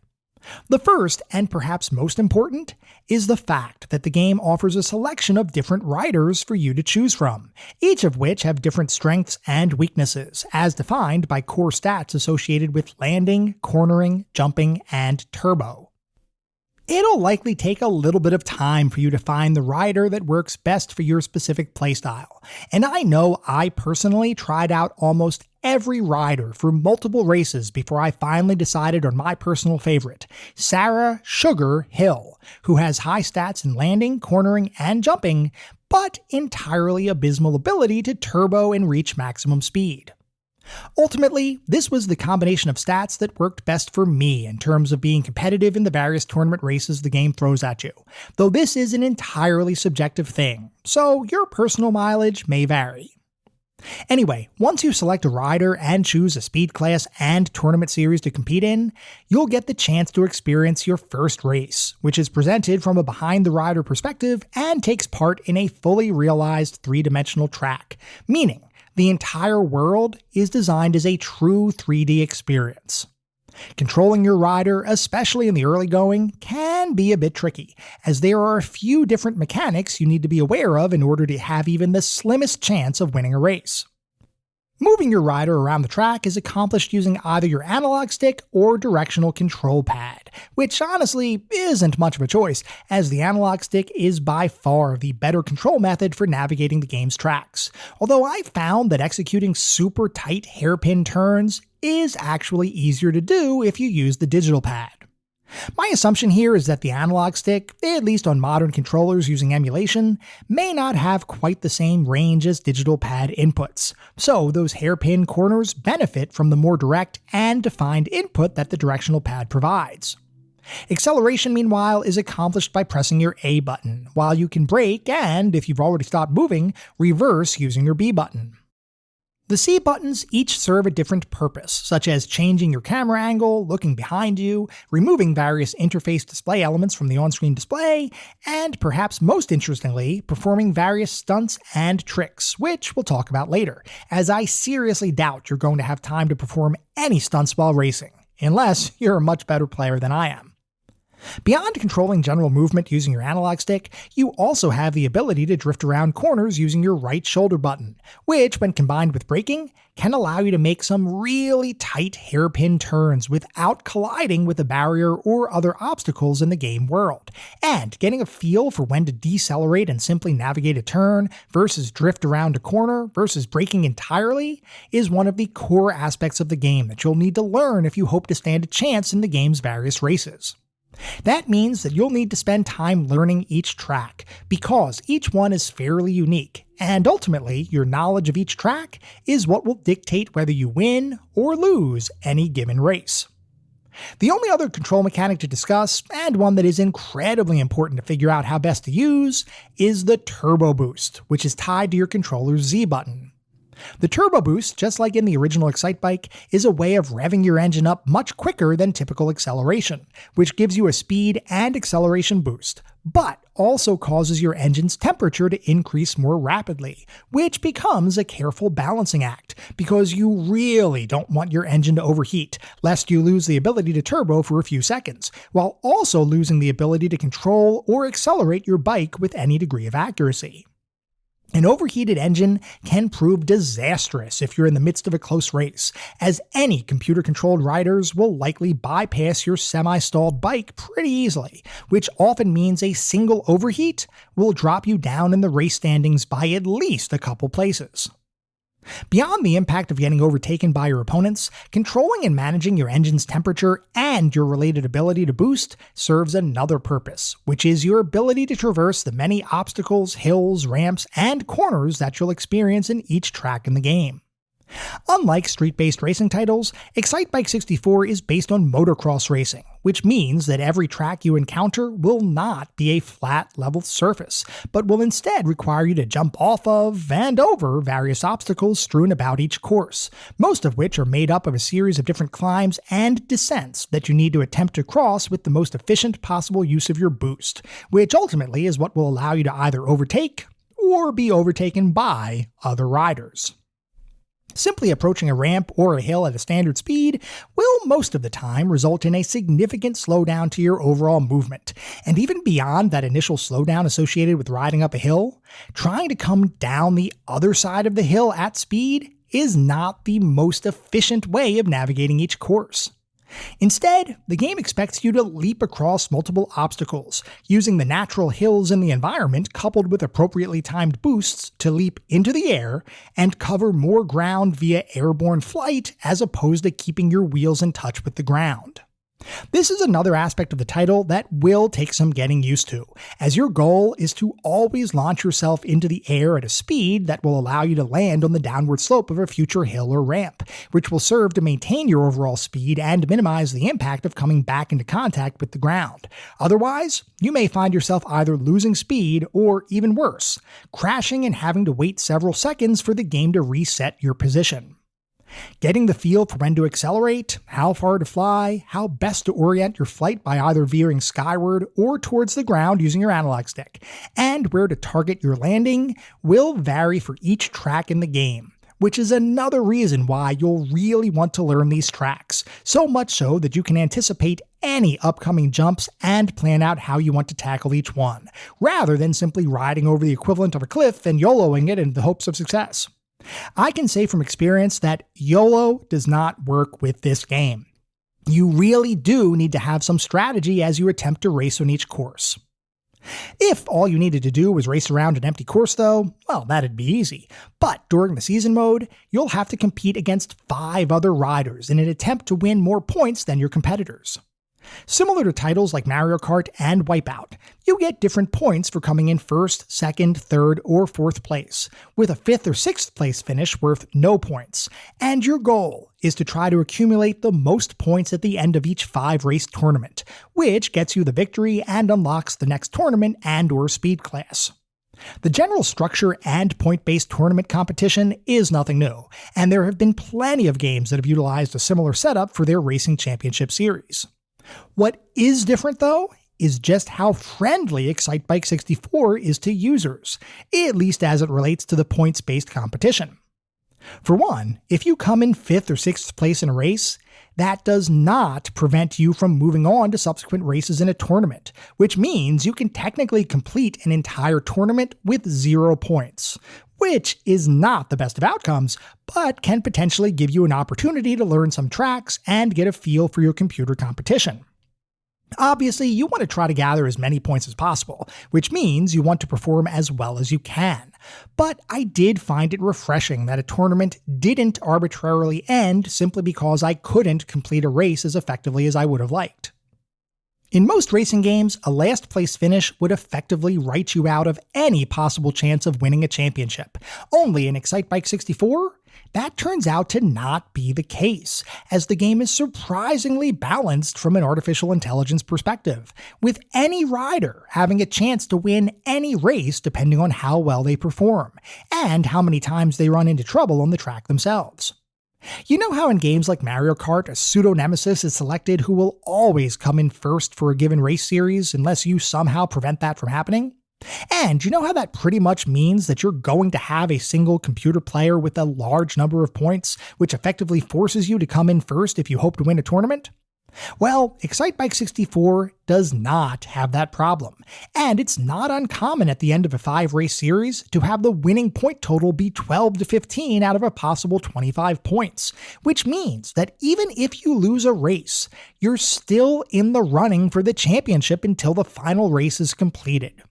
The first, and perhaps most important, is the fact that the game offers a selection of different riders for you to choose from, each of which have different strengths and weaknesses, as defined by core stats associated with landing, cornering, jumping, and turbo. It'll likely take a little bit of time for you to find the rider that works best for your specific playstyle, and I know I personally tried out almost every rider for multiple races before I finally decided on my personal favorite, Sarah Sugar Hill, who has high stats in landing, cornering, and jumping, but entirely abysmal ability to turbo and reach maximum speed. Ultimately, this was the combination of stats that worked best for me in terms of being competitive in the various tournament races the game throws at you, though this is an entirely subjective thing, so your personal mileage may vary. Anyway, once you select a rider and choose a speed class and tournament series to compete in, you'll get the chance to experience your first race, which is presented from a behind-the-rider perspective and takes part in a fully realized three-dimensional track, meaning the entire world is designed as a true 3D experience. Controlling your rider, especially in the early going, can be a bit tricky, as there are a few different mechanics you need to be aware of in order to have even the slimmest chance of winning a race. Moving your rider around the track is accomplished using either your analog stick or directional control pad, which honestly isn't much of a choice, as the analog stick is by far the better control method for navigating the game's tracks, although I found that executing super tight hairpin turns is actually easier to do if you use the digital pad. My assumption here is that the analog stick, at least on modern controllers using emulation, may not have quite the same range as digital pad inputs, so those hairpin corners benefit from the more direct and defined input that the directional pad provides. Acceleration, meanwhile, is accomplished by pressing your A button, while you can brake and, if you've already stopped moving, reverse using your B button. The C buttons each serve a different purpose, such as changing your camera angle, looking behind you, removing various interface display elements from the on-screen display, and perhaps most interestingly, performing various stunts and tricks, which we'll talk about later, as I seriously doubt you're going to have time to perform any stunts while racing, unless you're a much better player than I am. Beyond controlling general movement using your analog stick, you also have the ability to drift around corners using your right shoulder button, which, when combined with braking, can allow you to make some really tight hairpin turns without colliding with a barrier or other obstacles in the game world. And getting a feel for when to decelerate and simply navigate a turn versus drift around a corner versus braking entirely is one of the core aspects of the game that you'll need to learn if you hope to stand a chance in the game's various races. That means that you'll need to spend time learning each track, because each one is fairly unique, and ultimately, your knowledge of each track is what will dictate whether you win or lose any given race. The only other control mechanic to discuss, and one that is incredibly important to figure out how best to use, is the turbo boost, which is tied to your controller's Z button. The turbo boost, just like in the original Excitebike, is a way of revving your engine up much quicker than typical acceleration, which gives you a speed and acceleration boost, but also causes your engine's temperature to increase more rapidly, which becomes a careful balancing act, because you really don't want your engine to overheat, lest you lose the ability to turbo for a few seconds, while also losing the ability to control or accelerate your bike with any degree of accuracy. An overheated engine can prove disastrous if you're in the midst of a close race, as any computer-controlled riders will likely bypass your semi-stalled bike pretty easily, which often means a single overheat will drop you down in the race standings by at least a couple places. Beyond the impact of getting overtaken by your opponents, controlling and managing your engine's temperature and your related ability to boost serves another purpose, which is your ability to traverse the many obstacles, hills, ramps, and corners that you'll experience in each track in the game. Unlike street-based racing titles, Excitebike 64 is based on motocross racing, which means that every track you encounter will not be a flat, level surface, but will instead require you to jump off of and over various obstacles strewn about each course, most of which are made up of a series of different climbs and descents that you need to attempt to cross with the most efficient possible use of your boost, which ultimately is what will allow you to either overtake or be overtaken by other riders. Simply approaching a ramp or a hill at a standard speed will most of the time result in a significant slowdown to your overall movement. And even beyond that initial slowdown associated with riding up a hill, trying to come down the other side of the hill at speed is not the most efficient way of navigating each course. Instead, the game expects you to leap across multiple obstacles, using the natural hills in the environment coupled with appropriately timed boosts to leap into the air and cover more ground via airborne flight as opposed to keeping your wheels in touch with the ground. This is another aspect of the title that will take some getting used to, as your goal is to always launch yourself into the air at a speed that will allow you to land on the downward slope of a future hill or ramp, which will serve to maintain your overall speed and minimize the impact of coming back into contact with the ground. Otherwise, you may find yourself either losing speed or, even worse, crashing and having to wait several seconds for the game to reset your position. Getting the feel for when to accelerate, how far to fly, how best to orient your flight by either veering skyward or towards the ground using your analog stick, and where to target your landing will vary for each track in the game, which is another reason why you'll really want to learn these tracks, so much so that you can anticipate any upcoming jumps and plan out how you want to tackle each one, rather than simply riding over the equivalent of a cliff and YOLOing it in the hopes of success. I can say from experience that YOLO does not work with this game. You really do need to have some strategy as you attempt to race on each course. If all you needed to do was race around an empty course though, well, that'd be easy. But during the season mode, you'll have to compete against 5 other riders in an attempt to win more points than your competitors. Similar to titles like Mario Kart and Wipeout, you get different points for coming in first, second, third, or fourth place, with a 5th or 6th place finish worth no points, and your goal is to try to accumulate the most points at the end of each 5-race tournament, which gets you the victory and unlocks the next tournament and/or speed class. The general structure and point-based tournament competition is nothing new, and there have been plenty of games that have utilized a similar setup for their racing championship series. What is different, though, is just how friendly Excitebike 64 is to users, at least as it relates to the points-based competition. For one, if you come in 5th or 6th place in a race, that does not prevent you from moving on to subsequent races in a tournament, which means you can technically complete an entire tournament with 0 points, which is not the best of outcomes, but can potentially give you an opportunity to learn some tracks and get a feel for your computer competition. Obviously, you want to try to gather as many points as possible, which means you want to perform as well as you can. But I did find it refreshing that a tournament didn't arbitrarily end simply because I couldn't complete a race as effectively as I would have liked. In most racing games, a last place finish would effectively write you out of any possible chance of winning a championship. Only in Excitebike 64, that turns out to not be the case, as the game is surprisingly balanced from an artificial intelligence perspective, with any rider having a chance to win any race depending on how well they perform, and how many times they run into trouble on the track themselves. You know how in games like Mario Kart, a pseudo-nemesis is selected who will always come in first for a given race series unless you somehow prevent that from happening? And you know how that pretty much means that you're going to have a single computer player with a large number of points, which effectively forces you to come in first if you hope to win a tournament? Well, Excitebike 64 does not have that problem, and it's not uncommon at the end of a 5-race series to have the winning point total be 12 to 15 out of a possible 25 points, which means that even if you lose a race, you're still in the running for the championship until the final race is completed.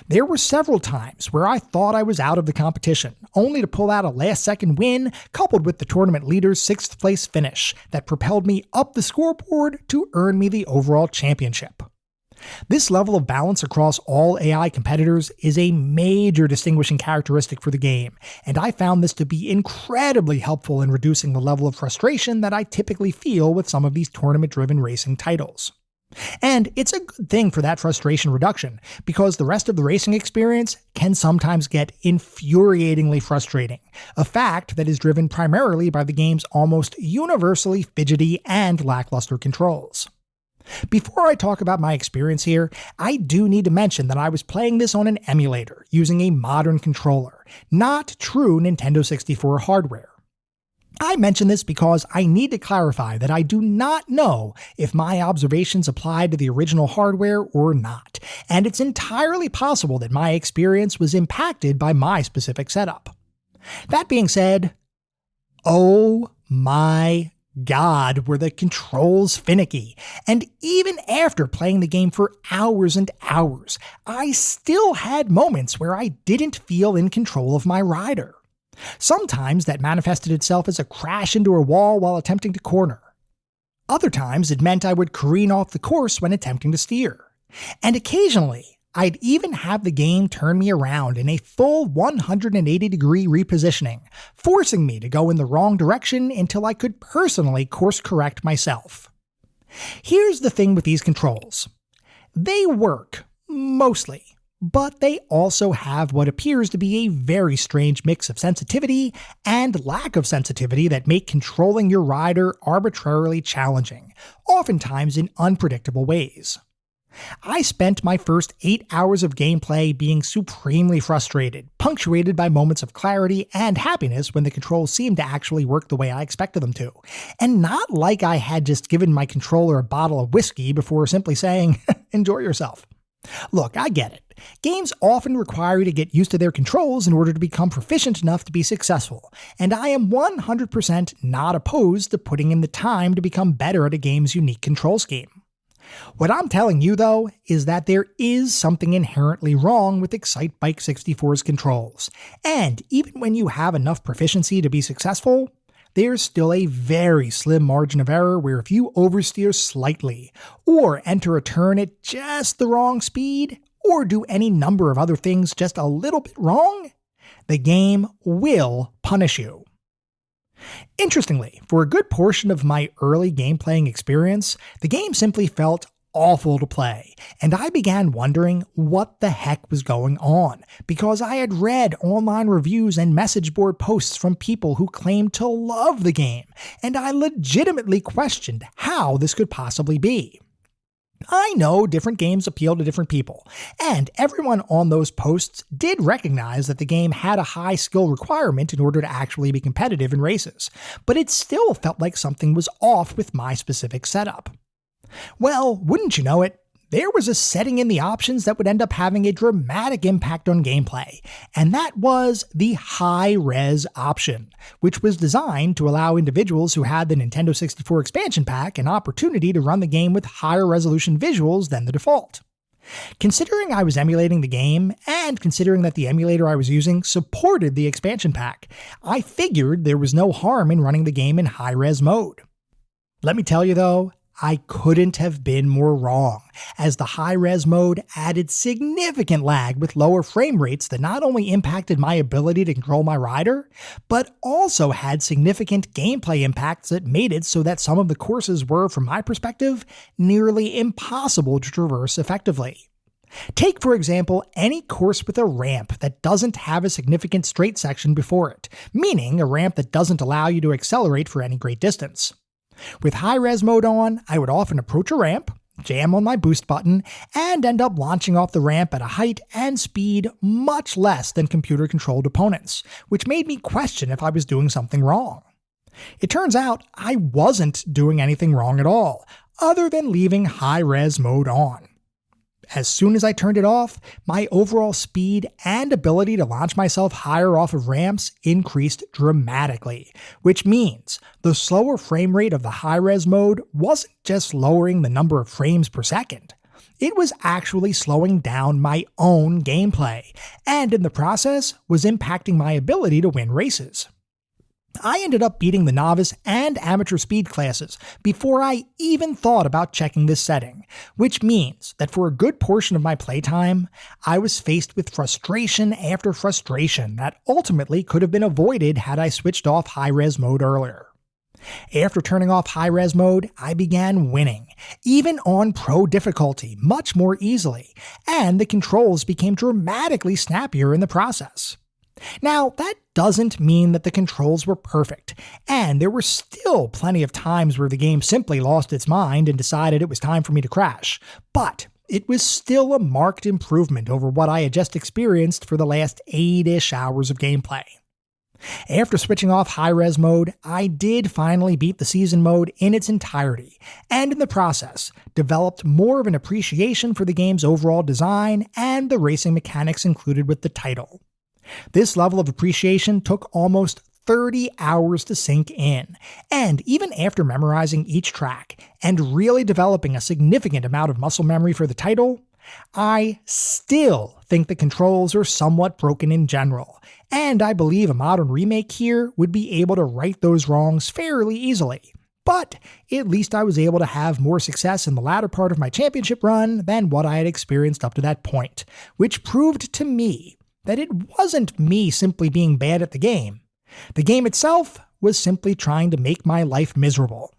There were several times where I thought I was out of the competition, only to pull out a last-second win coupled with the tournament leader's 6th place finish that propelled me up the scoreboard to earn me the overall championship. This level of balance across all AI competitors is a major distinguishing characteristic for the game, and I found this to be incredibly helpful in reducing the level of frustration that I typically feel with some of these tournament-driven racing titles. And it's a good thing for that frustration reduction, because the rest of the racing experience can sometimes get infuriatingly frustrating, a fact that is driven primarily by the game's almost universally fidgety and lackluster controls. Before I talk about my experience here, I do need to mention that I was playing this on an emulator using a modern controller, not true Nintendo 64 hardware. I mention this because I need to clarify that I do not know if my observations applied to the original hardware or not, and it's entirely possible that my experience was impacted by my specific setup. That being said, oh my God, were the controls finicky. And even after playing the game for hours and hours, I still had moments where I didn't feel in control of my rider. Sometimes that manifested itself as a crash into a wall while attempting to corner. Other times it meant I would careen off the course when attempting to steer. And occasionally, I'd even have the game turn me around in a full 180-degree repositioning, forcing me to go in the wrong direction until I could personally course correct myself. Here's the thing with these controls. They work, mostly, but they also have what appears to be a very strange mix of sensitivity and lack of sensitivity that make controlling your rider arbitrarily challenging, oftentimes in unpredictable ways. I spent my first 8 hours of gameplay being supremely frustrated, punctuated by moments of clarity and happiness when the controls seemed to actually work the way I expected them to, and not like I had just given my controller a bottle of whiskey before simply saying, enjoy yourself. Look, I get it. Games often require you to get used to their controls in order to become proficient enough to be successful, and I am 100% not opposed to putting in the time to become better at a game's unique control scheme. What I'm telling you, though, is that there is something inherently wrong with Excitebike 64's controls, and even when you have enough proficiency to be successful, there's still a very slim margin of error where if you oversteer slightly, or enter a turn at just the wrong speed, or do any number of other things just a little bit wrong, the game will punish you. Interestingly, for a good portion of my early game-playing experience, the game simply felt awful to play, and I began wondering what the heck was going on, because I had read online reviews and message board posts from people who claimed to love the game, and I legitimately questioned how this could possibly be. I know different games appeal to different people, and everyone on those posts did recognize that the game had a high skill requirement in order to actually be competitive in races, but it still felt like something was off with my specific setup. Well, wouldn't you know it, there was a setting in the options that would end up having a dramatic impact on gameplay, and that was the high-res option, which was designed to allow individuals who had the Nintendo 64 expansion pack an opportunity to run the game with higher resolution visuals than the default. Considering I was emulating the game, and considering that the emulator I was using supported the expansion pack, I figured there was no harm in running the game in high-res mode. Let me tell you though, I couldn't have been more wrong, as the high-res mode added significant lag with lower frame rates that not only impacted my ability to control my rider, but also had significant gameplay impacts that made it so that some of the courses were, from my perspective, nearly impossible to traverse effectively. Take, for example, any course with a ramp that doesn't have a significant straight section before it, meaning a ramp that doesn't allow you to accelerate for any great distance. With high-res mode on, I would often approach a ramp, jam on my boost button, and end up launching off the ramp at a height and speed much less than computer-controlled opponents, which made me question if I was doing something wrong. It turns out I wasn't doing anything wrong at all, other than leaving high-res mode on. As soon as I turned it off, my overall speed and ability to launch myself higher off of ramps increased dramatically, which means the slower frame rate of the high-res mode wasn't just lowering the number of frames per second. It was actually slowing down my own gameplay, and in the process was impacting my ability to win races. I ended up beating the novice and amateur speed classes before I even thought about checking this setting, which means that for a good portion of my playtime, I was faced with frustration after frustration that ultimately could have been avoided had I switched off high-res mode earlier. After turning off high-res mode, I began winning, even on pro difficulty, much more easily, and the controls became dramatically snappier in the process. Now, that doesn't mean that the controls were perfect, and there were still plenty of times where the game simply lost its mind and decided it was time for me to crash, but it was still a marked improvement over what I had just experienced for the last 8-ish hours of gameplay. After switching off high-res mode, I did finally beat the season mode in its entirety, and in the process, developed more of an appreciation for the game's overall design and the racing mechanics included with the title. This level of appreciation took almost 30 hours to sink in, and even after memorizing each track and really developing a significant amount of muscle memory for the title, I still think the controls are somewhat broken in general, and I believe a modern remake here would be able to right those wrongs fairly easily. But at least I was able to have more success in the latter part of my championship run than what I had experienced up to that point, which proved to me that it wasn't me simply being bad at the game. The game itself was simply trying to make my life miserable.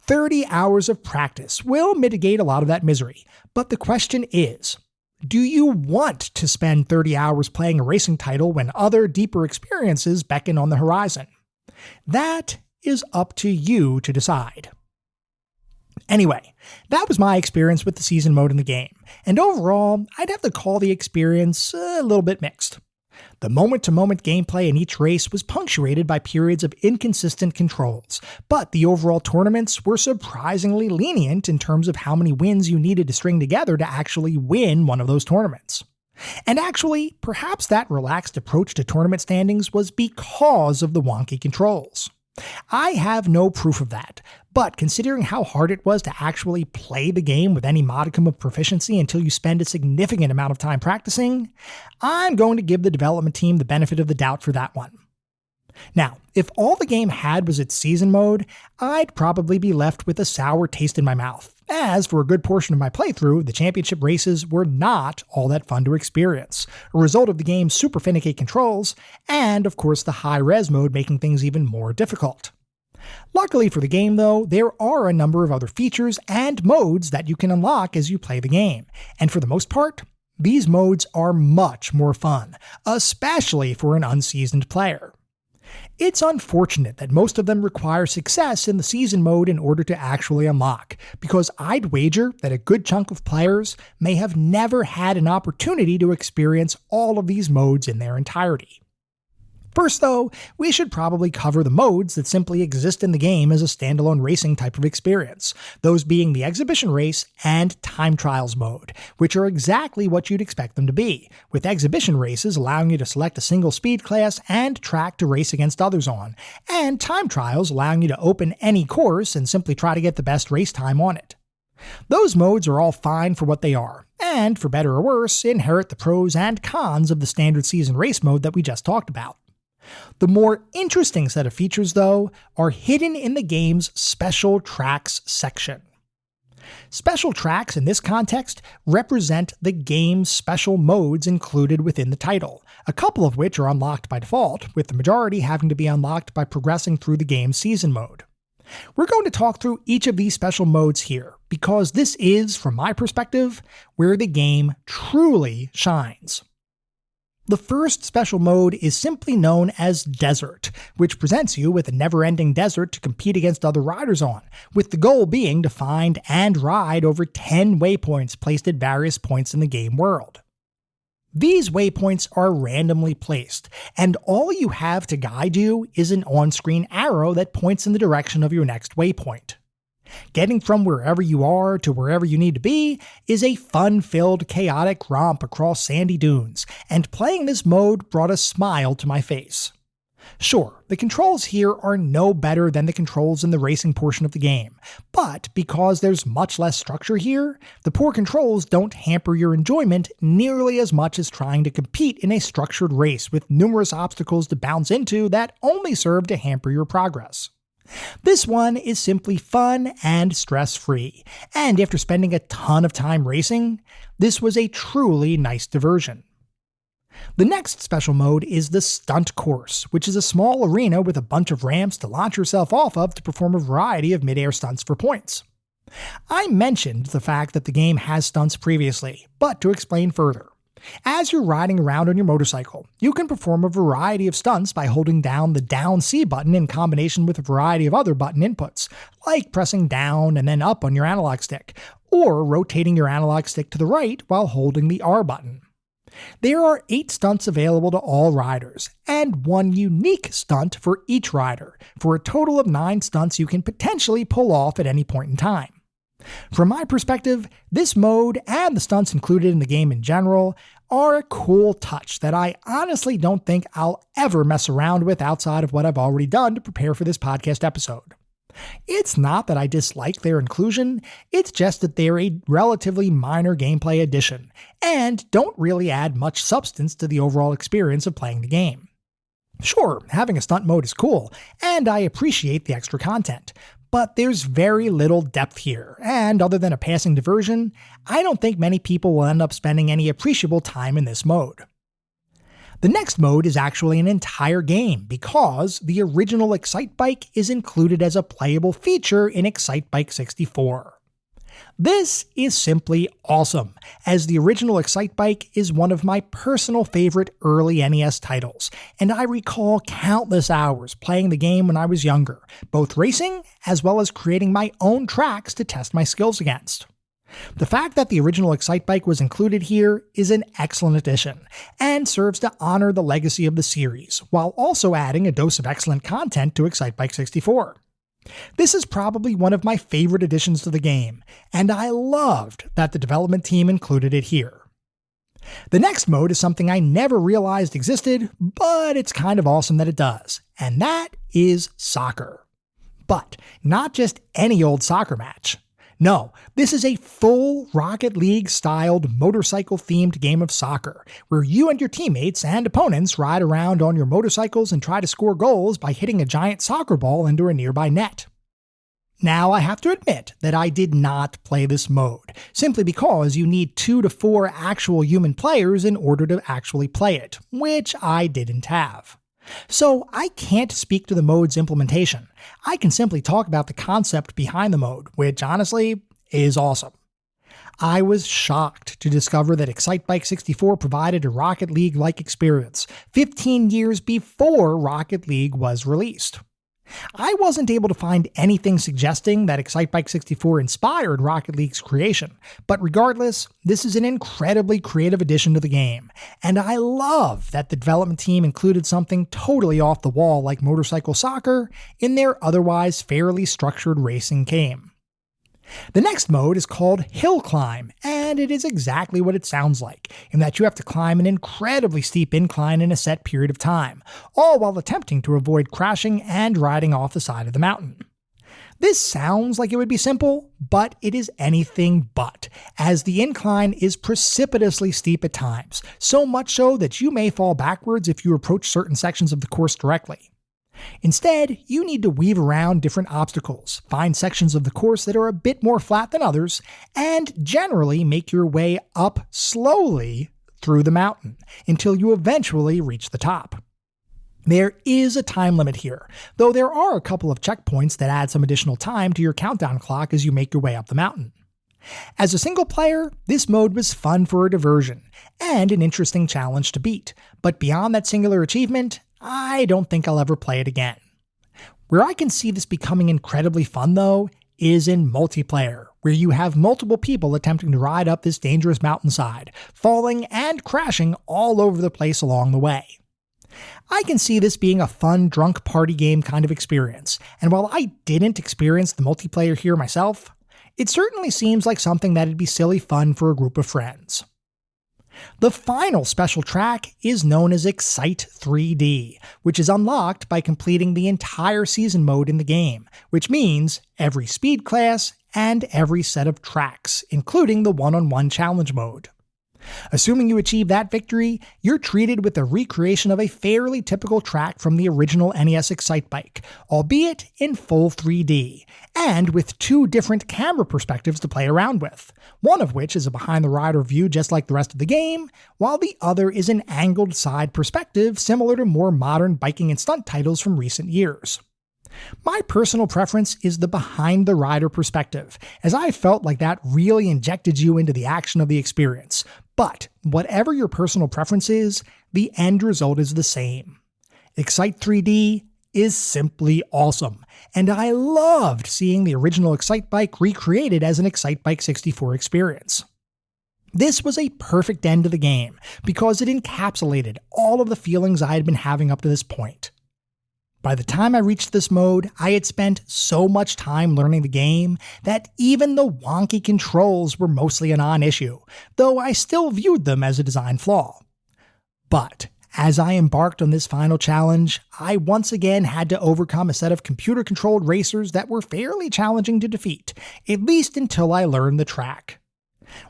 30 hours of practice will mitigate a lot of that misery, but the question is, do you want to spend 30 hours playing a racing title when other deeper experiences beckon on the horizon? That is up to you to decide. Anyway, that was my experience with the season mode in the game, and overall, I'd have to call the experience a little bit mixed. The moment-to-moment gameplay in each race was punctuated by periods of inconsistent controls, but the overall tournaments were surprisingly lenient in terms of how many wins you needed to string together to actually win one of those tournaments. And actually, perhaps that relaxed approach to tournament standings was because of the wonky controls. I have no proof of that, but considering how hard it was to actually play the game with any modicum of proficiency until you spend a significant amount of time practicing, I'm going to give the development team the benefit of the doubt for that one. Now, if all the game had was its season mode, I'd probably be left with a sour taste in my mouth, as for a good portion of my playthrough, the championship races were not all that fun to experience, a result of the game's super finicky controls, and of course the high-res mode making things even more difficult. Luckily for the game though, there are a number of other features and modes that you can unlock as you play the game, and for the most part, these modes are much more fun, especially for an unseasoned player. It's unfortunate that most of them require success in the season mode in order to actually unlock, because I'd wager that a good chunk of players may have never had an opportunity to experience all of these modes in their entirety. First though, we should probably cover the modes that simply exist in the game as a standalone racing type of experience, those being the exhibition race and time trials mode, which are exactly what you'd expect them to be, with exhibition races allowing you to select a single speed class and track to race against others on, and time trials allowing you to open any course and simply try to get the best race time on it. Those modes are all fine for what they are, and for better or worse, inherit the pros and cons of the standard season race mode that we just talked about. The more interesting set of features, though, are hidden in the game's Special Tracks section. Special tracks in this context represent the game's special modes included within the title, a couple of which are unlocked by default, with the majority having to be unlocked by progressing through the game's season mode. We're going to talk through each of these special modes here, because this is, from my perspective, where the game truly shines. The first special mode is simply known as Desert, which presents you with a never-ending desert to compete against other riders on, with the goal being to find and ride over 10 waypoints placed at various points in the game world. These waypoints are randomly placed, and all you have to guide you is an on-screen arrow that points in the direction of your next waypoint. Getting from wherever you are to wherever you need to be is a fun-filled, chaotic romp across sandy dunes, and playing this mode brought a smile to my face. Sure, the controls here are no better than the controls in the racing portion of the game, but because there's much less structure here, the poor controls don't hamper your enjoyment nearly as much as trying to compete in a structured race with numerous obstacles to bounce into that only serve to hamper your progress. This one is simply fun and stress-free, and after spending a ton of time racing, this was a truly nice diversion. The next special mode is the Stunt Course, which is a small arena with a bunch of ramps to launch yourself off of to perform a variety of mid-air stunts for points. I mentioned the fact that the game has stunts previously, but to explain further. As you're riding around on your motorcycle, you can perform a variety of stunts by holding down the down C button in combination with a variety of other button inputs, like pressing down and then up on your analog stick, or rotating your analog stick to the right while holding the R button. There are 8 stunts available to all riders, and 1 unique stunt for each rider, for a total of 9 stunts you can potentially pull off at any point in time. From my perspective, this mode and the stunts included in the game in general are a cool touch that I honestly don't think I'll ever mess around with outside of what I've already done to prepare for this podcast episode. It's not that I dislike their inclusion, it's just that they're a relatively minor gameplay addition, and don't really add much substance to the overall experience of playing the game. Sure, having a stunt mode is cool, and I appreciate the extra content, but there's very little depth here, and other than a passing diversion, I don't think many people will end up spending any appreciable time in this mode. The next mode is actually an entire game because the original Excitebike is included as a playable feature in Excitebike 64. This is simply awesome, as the original Excitebike is one of my personal favorite early NES titles, and I recall countless hours playing the game when I was younger, both racing as well as creating my own tracks to test my skills against. The fact that the original Excitebike was included here is an excellent addition, and serves to honor the legacy of the series, while also adding a dose of excellent content to Excitebike 64. This is probably one of my favorite additions to the game, and I loved that the development team included it here. The next mode is something I never realized existed, but it's kind of awesome that it does, and that is soccer. But not just any old soccer match. No, this is a full Rocket League-styled motorcycle-themed game of soccer, where you and your teammates and opponents ride around on your motorcycles and try to score goals by hitting a giant soccer ball into a nearby net. Now, I have to admit that I did not play this mode, simply because you need 2 to 4 actual human players in order to actually play it, which I didn't have. So I can't speak to the mode's implementation. I can simply talk about the concept behind the mode, which honestly is awesome. I was shocked to discover that Excitebike 64 provided a Rocket League-like experience 15 years before Rocket League was released. I wasn't able to find anything suggesting that Excitebike 64 inspired Rocket League's creation, but regardless, this is an incredibly creative addition to the game, and I love that the development team included something totally off the wall like motorcycle soccer in their otherwise fairly structured racing game. The next mode is called Hill Climb, and it is exactly what it sounds like, in that you have to climb an incredibly steep incline in a set period of time, all while attempting to avoid crashing and riding off the side of the mountain. This sounds like it would be simple, but it is anything but, as the incline is precipitously steep at times, so much so that you may fall backwards if you approach certain sections of the course directly. Instead, you need to weave around different obstacles, find sections of the course that are a bit more flat than others, and generally make your way up slowly through the mountain until you eventually reach the top. There is a time limit here, though there are a couple of checkpoints that add some additional time to your countdown clock as you make your way up the mountain. As a single player, this mode was fun for a diversion, and an interesting challenge to beat, but beyond that singular achievement, I don't think I'll ever play it again. Where I can see this becoming incredibly fun, though, is in multiplayer, where you have multiple people attempting to ride up this dangerous mountainside, falling and crashing all over the place along the way. I can see this being a fun drunk party game kind of experience, and while I didn't experience the multiplayer here myself, it certainly seems like something that'd be silly fun for a group of friends. The final special track is known as Excite 3D, which is unlocked by completing the entire season mode in the game, which means every speed class and every set of tracks, including the one-on-one challenge mode. Assuming you achieve that victory, you're treated with a recreation of a fairly typical track from the original NES Excitebike, albeit in full 3D, and with 2 different camera perspectives to play around with, one of which is a behind-the-rider view just like the rest of the game, while the other is an angled side perspective similar to more modern biking and stunt titles from recent years. My personal preference is the behind-the-rider perspective, as I felt like that really injected you into the action of the experience. But whatever your personal preference is, the end result is the same. Excite 3D is simply awesome, and I loved seeing the original Excitebike recreated as an Excitebike 64 experience. This was a perfect end to the game because it encapsulated all of the feelings I had been having up to this point. By the time I reached this mode, I had spent so much time learning the game that even the wonky controls were mostly a non-issue, though I still viewed them as a design flaw. But as I embarked on this final challenge, I once again had to overcome a set of computer-controlled racers that were fairly challenging to defeat, at least until I learned the track.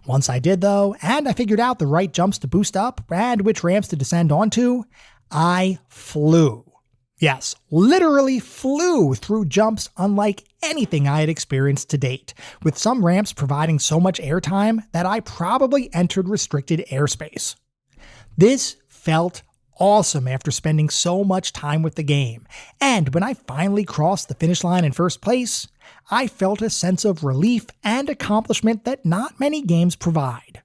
Once I did though, and I figured out the right jumps to boost up and which ramps to descend onto, I flew. Yes, literally flew through jumps unlike anything I had experienced to date, with some ramps providing so much airtime that I probably entered restricted airspace. This felt awesome after spending so much time with the game, and when I finally crossed the finish line in first place, I felt a sense of relief and accomplishment that not many games provide.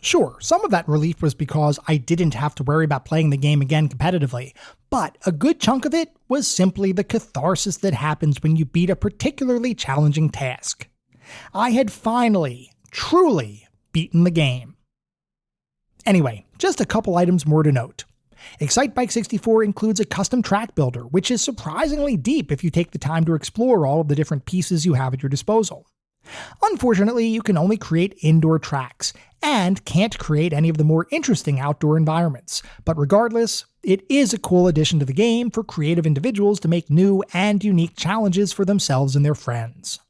Sure, some of that relief was because I didn't have to worry about playing the game again competitively, but a good chunk of it was simply the catharsis that happens when you beat a particularly challenging task. I had finally, truly beaten the game. Anyway, just a couple items more to note. Excitebike 64 includes a custom track builder, which is surprisingly deep if you take the time to explore all of the different pieces you have at your disposal. Unfortunately, you can only create indoor tracks, and can't create any of the more interesting outdoor environments, but regardless, it is a cool addition to the game for creative individuals to make new and unique challenges for themselves and their friends.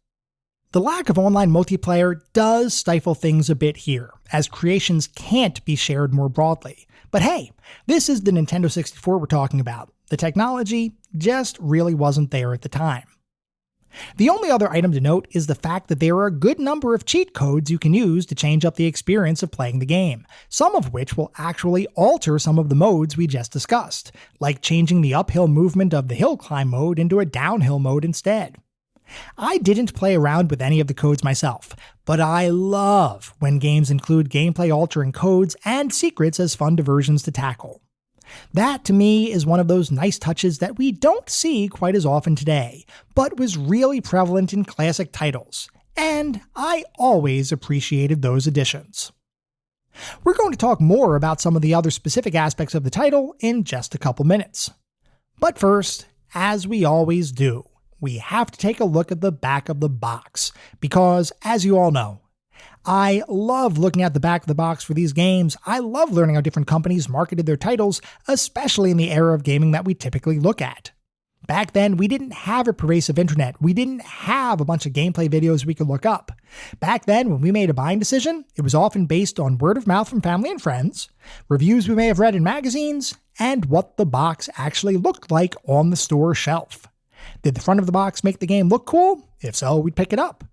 The lack of online multiplayer does stifle things a bit here, as creations can't be shared more broadly. But hey, this is the Nintendo 64 we're talking about. The technology just really wasn't there at the time. The only other item to note is the fact that there are a good number of cheat codes you can use to change up the experience of playing the game, some of which will actually alter some of the modes we just discussed, like changing the uphill movement of the hill climb mode into a downhill mode instead. I didn't play around with any of the codes myself, but I love when games include gameplay altering codes and secrets as fun diversions to tackle. That, to me, is one of those nice touches that we don't see quite as often today, but was really prevalent in classic titles, and I always appreciated those additions. We're going to talk more about some of the other specific aspects of the title in just a couple minutes. But first, as we always do, we have to take a look at the back of the box, because, as you all know, I love looking at the back of the box for these games. I love learning how different companies marketed their titles, especially in the era of gaming that we typically look at. Back then, we didn't have a pervasive internet. We didn't have a bunch of gameplay videos we could look up. Back then, when we made a buying decision, it was often based on word of mouth from family and friends, reviews we may have read in magazines, and what the box actually looked like on the store shelf. Did the front of the box make the game look cool? If so, we'd pick it up.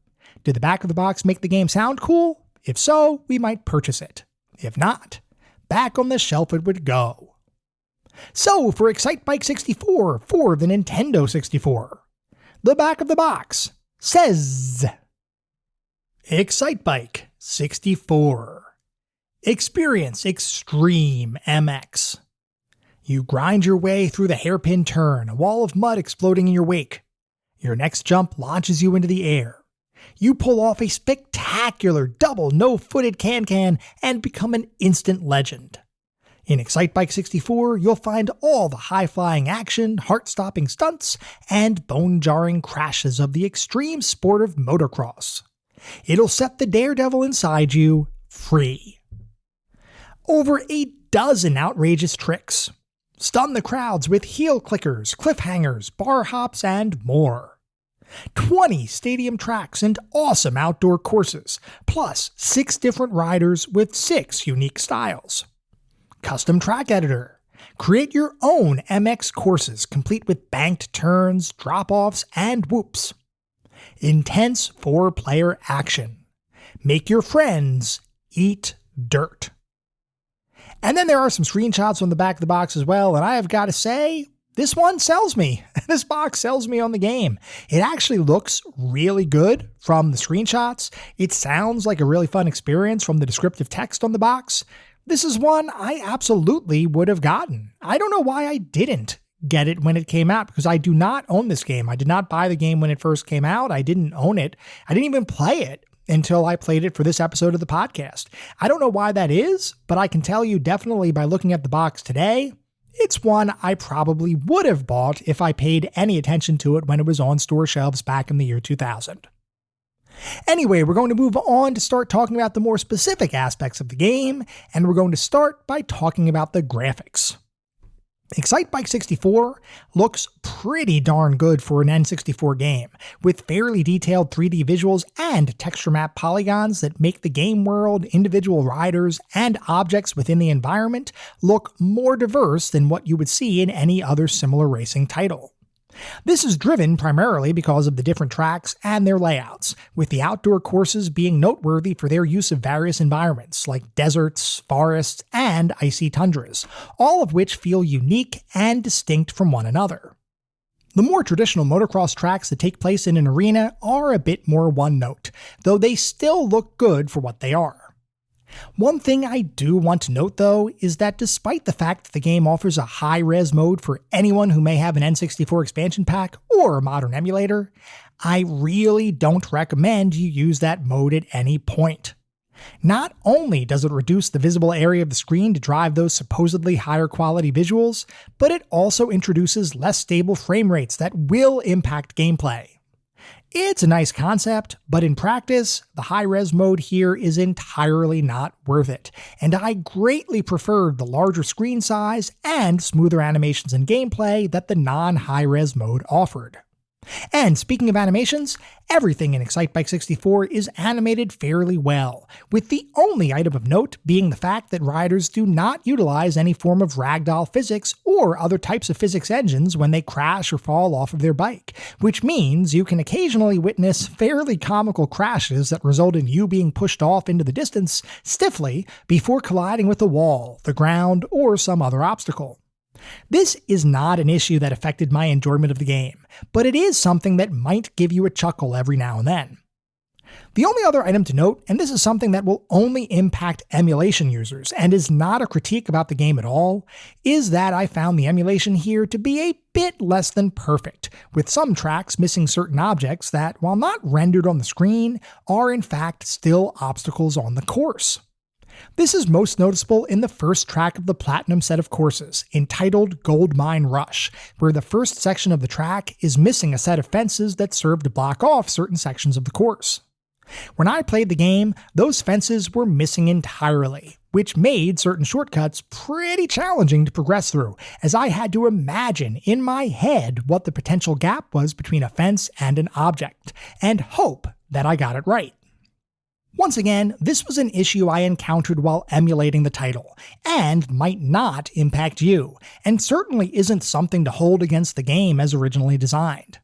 Did the back of the box make the game sound cool? If so, we might purchase it. If not, back on the shelf it would go. So, for Excitebike 64 for the Nintendo 64, the back of the box says Excitebike 64. Experience Extreme MX. You grind your way through the hairpin turn, a wall of mud exploding in your wake. Your next jump launches you into the air. You pull off a spectacular double no-footed can-can and become an instant legend. In Excitebike 64, you'll find all the high-flying action, heart-stopping stunts, and bone-jarring crashes of the extreme sport of motocross. It'll set the daredevil inside you free. Over a dozen outrageous tricks. Stun the crowds with heel clickers, cliffhangers, bar hops, and more. 20 stadium tracks and awesome outdoor courses, plus 6 different riders with 6 unique styles. Custom track editor. Create your own MX courses complete with banked turns, drop-offs, and whoops. Intense 4-player action. Make your friends eat dirt. And then there are some screenshots on the back of the box as well, and I have got to say, this one sells me. This box sells me on the game. It actually looks really good from the screenshots. It sounds like a really fun experience from the descriptive text on the box. This is one I absolutely would have gotten. I don't know why I didn't get it when it came out, because I do not own this game. I did not buy the game when it first came out. I didn't own it. I didn't even play it. until I played it for this episode of the podcast. I don't know why that is, but I can tell you definitely by looking at the box today, it's one I probably would have bought if I paid any attention to it when it was on store shelves back in the year 2000. Anyway, we're going to move on to start talking about the more specific aspects of the game, and we're going to start by talking about the graphics. Excitebike 64 looks pretty darn good for an N64 game, with fairly detailed 3D visuals and texture map polygons that make the game world, individual riders, and objects within the environment look more diverse than what you would see in any other similar racing title. This is driven primarily because of the different tracks and their layouts, with the outdoor courses being noteworthy for their use of various environments like deserts, forests, and icy tundras, all of which feel unique and distinct from one another. The more traditional motocross tracks that take place in an arena are a bit more one-note, though they still look good for what they are. One thing I do want to note, though, is that despite the fact that the game offers a high-res mode for anyone who may have an N64 expansion pack or a modern emulator, I really don't recommend you use that mode at any point. Not only does it reduce the visible area of the screen to drive those supposedly higher quality visuals, but it also introduces less stable frame rates that will impact gameplay. It's a nice concept, but in practice, the high-res mode here is entirely not worth it, and I greatly preferred the larger screen size and smoother animations and gameplay that the non-high-res mode offered. And speaking of animations, everything in Excitebike 64 is animated fairly well, with the only item of note being the fact that riders do not utilize any form of ragdoll physics or other types of physics engines when they crash or fall off of their bike, which means you can occasionally witness fairly comical crashes that result in you being pushed off into the distance stiffly before colliding with the wall, the ground, or some other obstacle. This is not an issue that affected my enjoyment of the game, but it is something that might give you a chuckle every now and then. The only other item to note, and this is something that will only impact emulation users and is not a critique about the game at all, is that I found the emulation here to be a bit less than perfect, with some tracks missing certain objects that, while not rendered on the screen, are in fact still obstacles on the course. This is most noticeable in the first track of the Platinum set of courses, entitled Gold Mine Rush, where the first section of the track is missing a set of fences that serve to block off certain sections of the course. When I played the game, those fences were missing entirely, which made certain shortcuts pretty challenging to progress through, as I had to imagine in my head what the potential gap was between a fence and an object, and hope that I got it right. Once again, this was an issue I encountered while emulating the title, and might not impact you, and certainly isn't something to hold against the game as originally designed.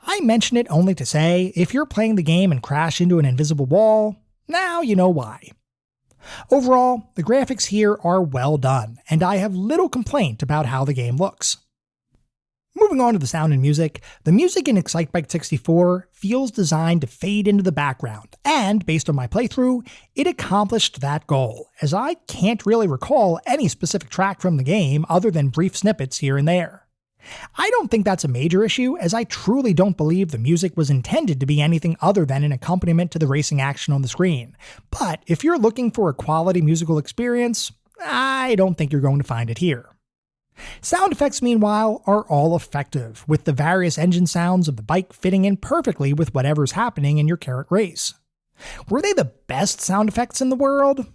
I mention it only to say, if you're playing the game and crash into an invisible wall, now you know why. Overall, the graphics here are well done, and I have little complaint about how the game looks. Moving on to the sound and music, the music in Excitebike 64 feels designed to fade into the background, and based on my playthrough, it accomplished that goal, as I can't really recall any specific track from the game other than brief snippets here and there. I don't think that's a major issue, as I truly don't believe the music was intended to be anything other than an accompaniment to the racing action on the screen, but if you're looking for a quality musical experience, I don't think you're going to find it here. Sound effects, meanwhile, are all effective, with the various engine sounds of the bike fitting in perfectly with whatever's happening in your current race. Were they the best sound effects in the world?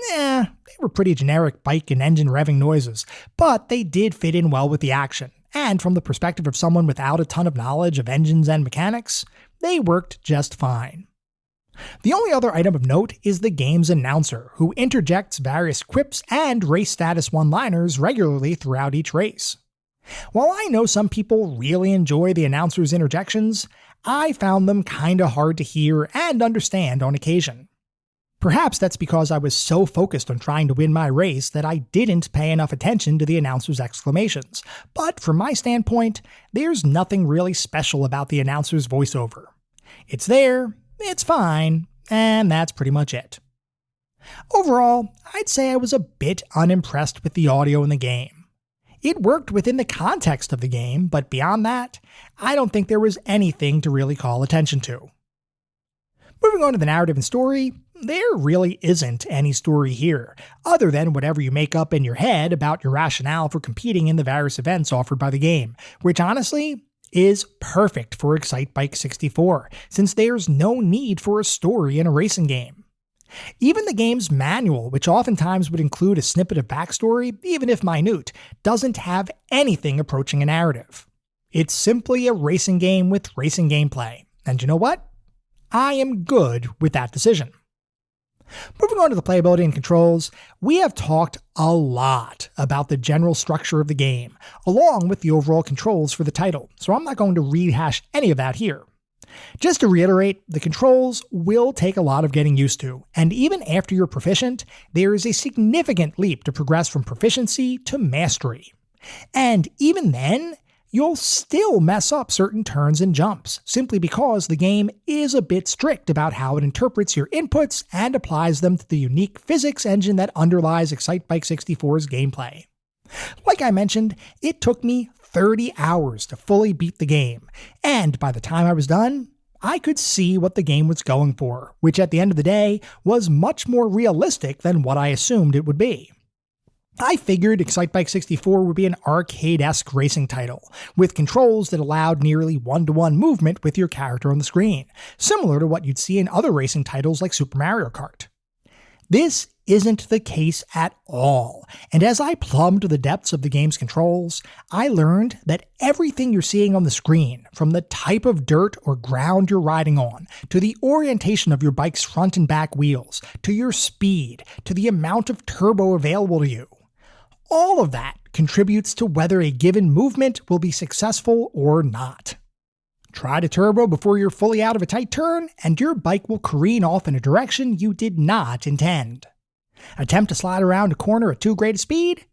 They were pretty generic bike and engine revving noises, but they did fit in well with the action, and from the perspective of someone without a ton of knowledge of engines and mechanics, they worked just fine. The only other item of note is the game's announcer, who interjects various quips and race status one-liners regularly throughout each race. While I know some people really enjoy the announcer's interjections, I found them kinda hard to hear and understand on occasion. Perhaps that's because I was so focused on trying to win my race that I didn't pay enough attention to the announcer's exclamations, but from my standpoint, there's nothing really special about the announcer's voiceover. It's there, it's fine, and that's pretty much it. Overall, I'd say I was a bit unimpressed with the audio in the game. It worked within the context of the game, but beyond that, I don't think there was anything to really call attention to. Moving on to the narrative and story, there really isn't any story here, other than whatever you make up in your head about your rationale for competing in the various events offered by the game, which honestly is perfect for Excitebike 64, since there's no need for a story in a racing game. Even the game's manual, which oftentimes would include a snippet of backstory, even if minute, doesn't have anything approaching a narrative. It's simply a racing game with racing gameplay. And you know what? I am good with that decision. Moving on to the playability and controls, we have talked a lot about the general structure of the game, along with the overall controls for the title, so I'm not going to rehash any of that here. Just to reiterate, the controls will take a lot of getting used to, and even after you're proficient, there is a significant leap to progress from proficiency to mastery. And even then, you'll still mess up certain turns and jumps, simply because the game is a bit strict about how it interprets your inputs and applies them to the unique physics engine that underlies Excitebike 64's gameplay. Like I mentioned, it took me 30 hours to fully beat the game, and by the time I was done, I could see what the game was going for, which at the end of the day was much more realistic than what I assumed it would be. I figured Excitebike 64 would be an arcade-esque racing title, with controls that allowed nearly one-to-one movement with your character on the screen, similar to what you'd see in other racing titles like Super Mario Kart. This isn't the case at all, and as I plumbed the depths of the game's controls, I learned that everything you're seeing on the screen, from the type of dirt or ground you're riding on, to the orientation of your bike's front and back wheels, to your speed, to the amount of turbo available to you, all of that contributes to whether a given movement will be successful or not. Try to turbo before you're fully out of a tight turn, and your bike will careen off in a direction you did not intend. Attempt to slide around a corner at too great a speed?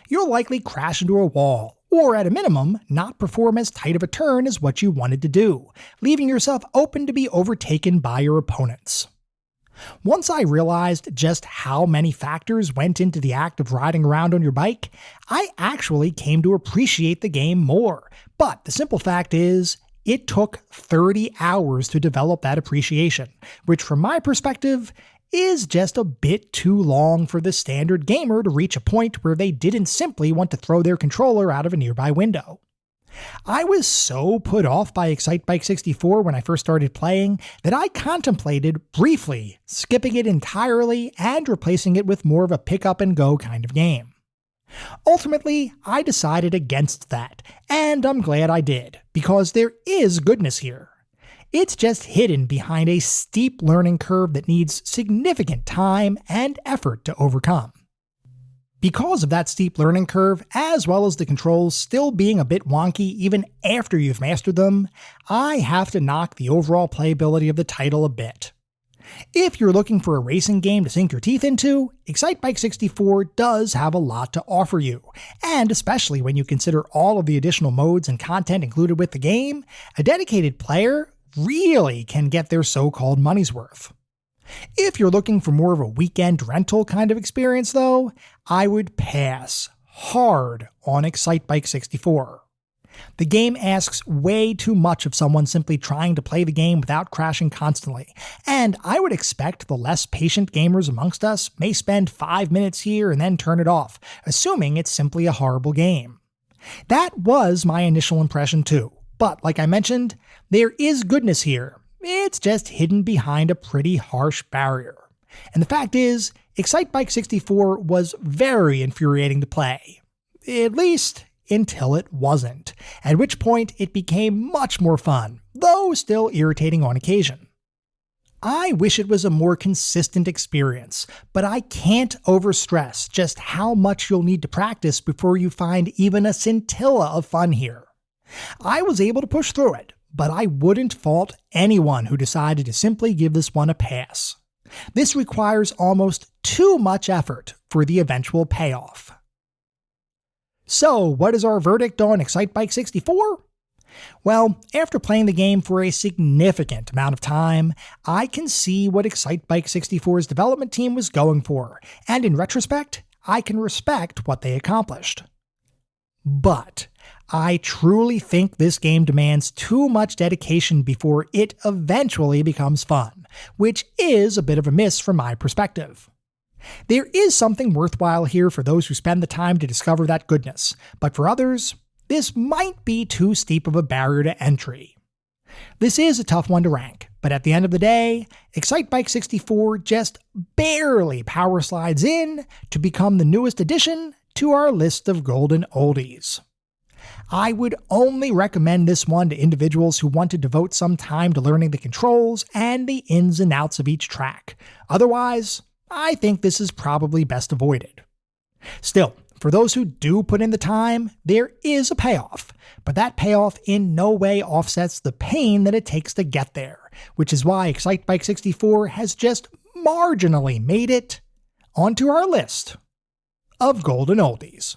You'll likely crash into a wall, or at a minimum, not perform as tight of a turn as what you wanted to do, leaving yourself open to be overtaken by your opponents. Once I realized just how many factors went into the act of riding around on your bike, I actually came to appreciate the game more. But the simple fact is, it took 30 hours to develop that appreciation, which from my perspective is just a bit too long for the standard gamer to reach a point where they didn't simply want to throw their controller out of a nearby window. I was so put off by Excitebike 64 when I first started playing that I contemplated briefly skipping it entirely and replacing it with more of a pick-up-and-go kind of game. Ultimately, I decided against that, and I'm glad I did, because there is goodness here. It's just hidden behind a steep learning curve that needs significant time and effort to overcome. Because of that steep learning curve, as well as the controls still being a bit wonky even after you've mastered them, I have to knock the overall playability of the title a bit. If you're looking for a racing game to sink your teeth into, Excitebike 64 does have a lot to offer you, and especially when you consider all of the additional modes and content included with the game, a dedicated player really can get their so-called money's worth. If you're looking for more of a weekend rental kind of experience though, I would pass hard on Excitebike 64. The game asks way too much of someone simply trying to play the game without crashing constantly, and I would expect the less patient gamers amongst us may spend 5 minutes here and then turn it off, assuming it's simply a horrible game. That was my initial impression too, but like I mentioned, there is goodness here. It's just hidden behind a pretty harsh barrier. And the fact is, Excitebike 64 was very infuriating to play. At least until it wasn't, at which point it became much more fun, though still irritating on occasion. I wish it was a more consistent experience, but I can't overstress just how much you'll need to practice before you find even a scintilla of fun here. I was able to push through it, but I wouldn't fault anyone who decided to simply give this one a pass. This requires almost too much effort for the eventual payoff. So, what is our verdict on Excitebike 64? Well, after playing the game for a significant amount of time, I can see what Excitebike 64's development team was going for, and in retrospect, I can respect what they accomplished. But I truly think this game demands too much dedication before it eventually becomes fun, which is a bit of a miss from my perspective. There is something worthwhile here for those who spend the time to discover that goodness, but for others, this might be too steep of a barrier to entry. This is a tough one to rank, but at the end of the day, Excitebike 64 just barely power slides in to become the newest addition to our list of golden oldies. I would only recommend this one to individuals who want to devote some time to learning the controls and the ins and outs of each track. Otherwise, I think this is probably best avoided. Still, for those who do put in the time, there is a payoff, but that payoff in no way offsets the pain that it takes to get there, which is why Excitebike 64 has just marginally made it onto our list of golden oldies.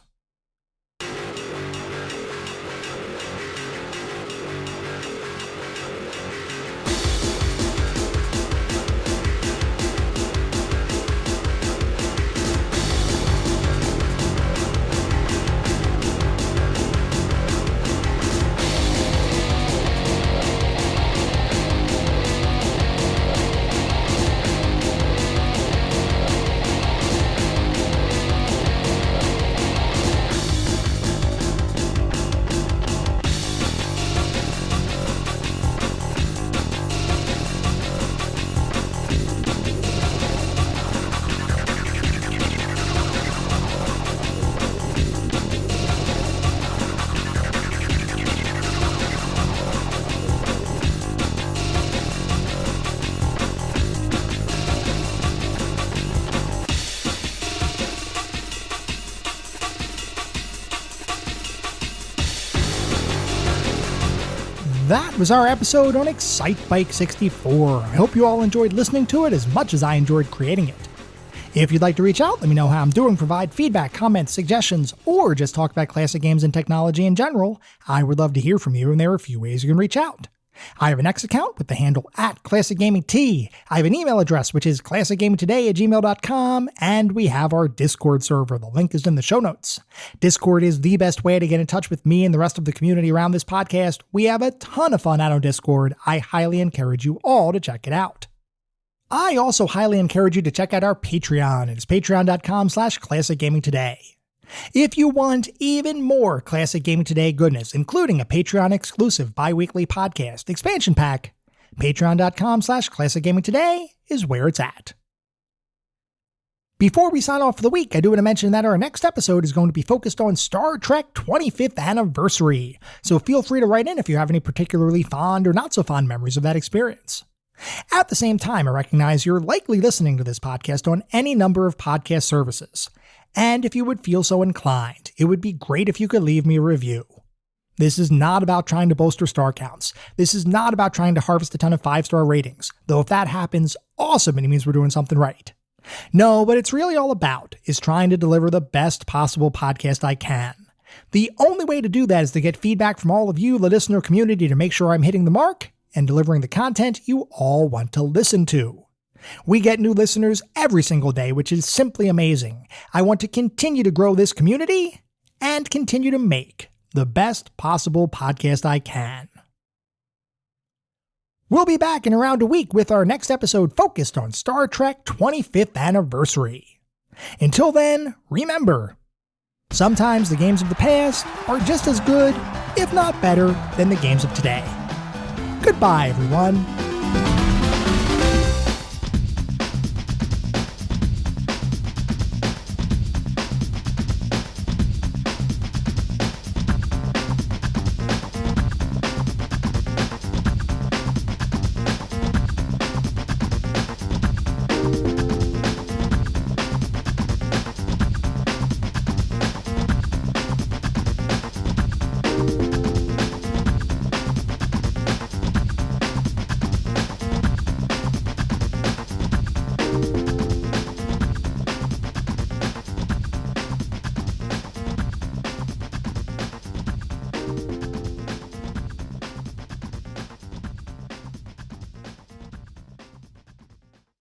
That was our episode on Excitebike 64. I hope you all enjoyed listening to it as much as I enjoyed creating it. If you'd like to reach out, let me know how I'm doing, provide feedback, comments, suggestions, or just talk about classic games and technology in general, I would love to hear from you, and there are a few ways you can reach out. I have an X account with the handle @ClassicGamingT. I have an email address, which is classicgamingtoday@gmail.com, and we have our Discord server. The link is in the show notes. Discord is the best way to get in touch with me and the rest of the community around this podcast. We have a ton of fun out on Discord. I highly encourage you all to check it out. I also highly encourage you to check out our Patreon. It is patreon.com/ClassicGamingToday. If you want even more Classic Gaming Today goodness, including a Patreon-exclusive bi-weekly podcast expansion pack, patreon.com/ClassicGamingToday is where it's at. Before we sign off for the week, I do want to mention that our next episode is going to be focused on Star Trek 25th Anniversary, so feel free to write in if you have any particularly fond or not so fond memories of that experience. At the same time, I recognize you're likely listening to this podcast on any number of podcast services. And if you would feel so inclined, it would be great if you could leave me a review. This is not about trying to bolster star counts. This is not about trying to harvest a ton of 5-star ratings, though if that happens, awesome, and it means we're doing something right. No, what it's really all about is trying to deliver the best possible podcast I can. The only way to do that is to get feedback from all of you, the listener community, to make sure I'm hitting the mark and delivering the content you all want to listen to. We get new listeners every single day, which is simply amazing. I want to continue to grow this community and continue to make the best possible podcast I can. We'll be back in around a week with our next episode focused on Star Trek 25th Anniversary. Until then, remember, sometimes the games of the past are just as good, if not better, than the games of today. Goodbye, everyone.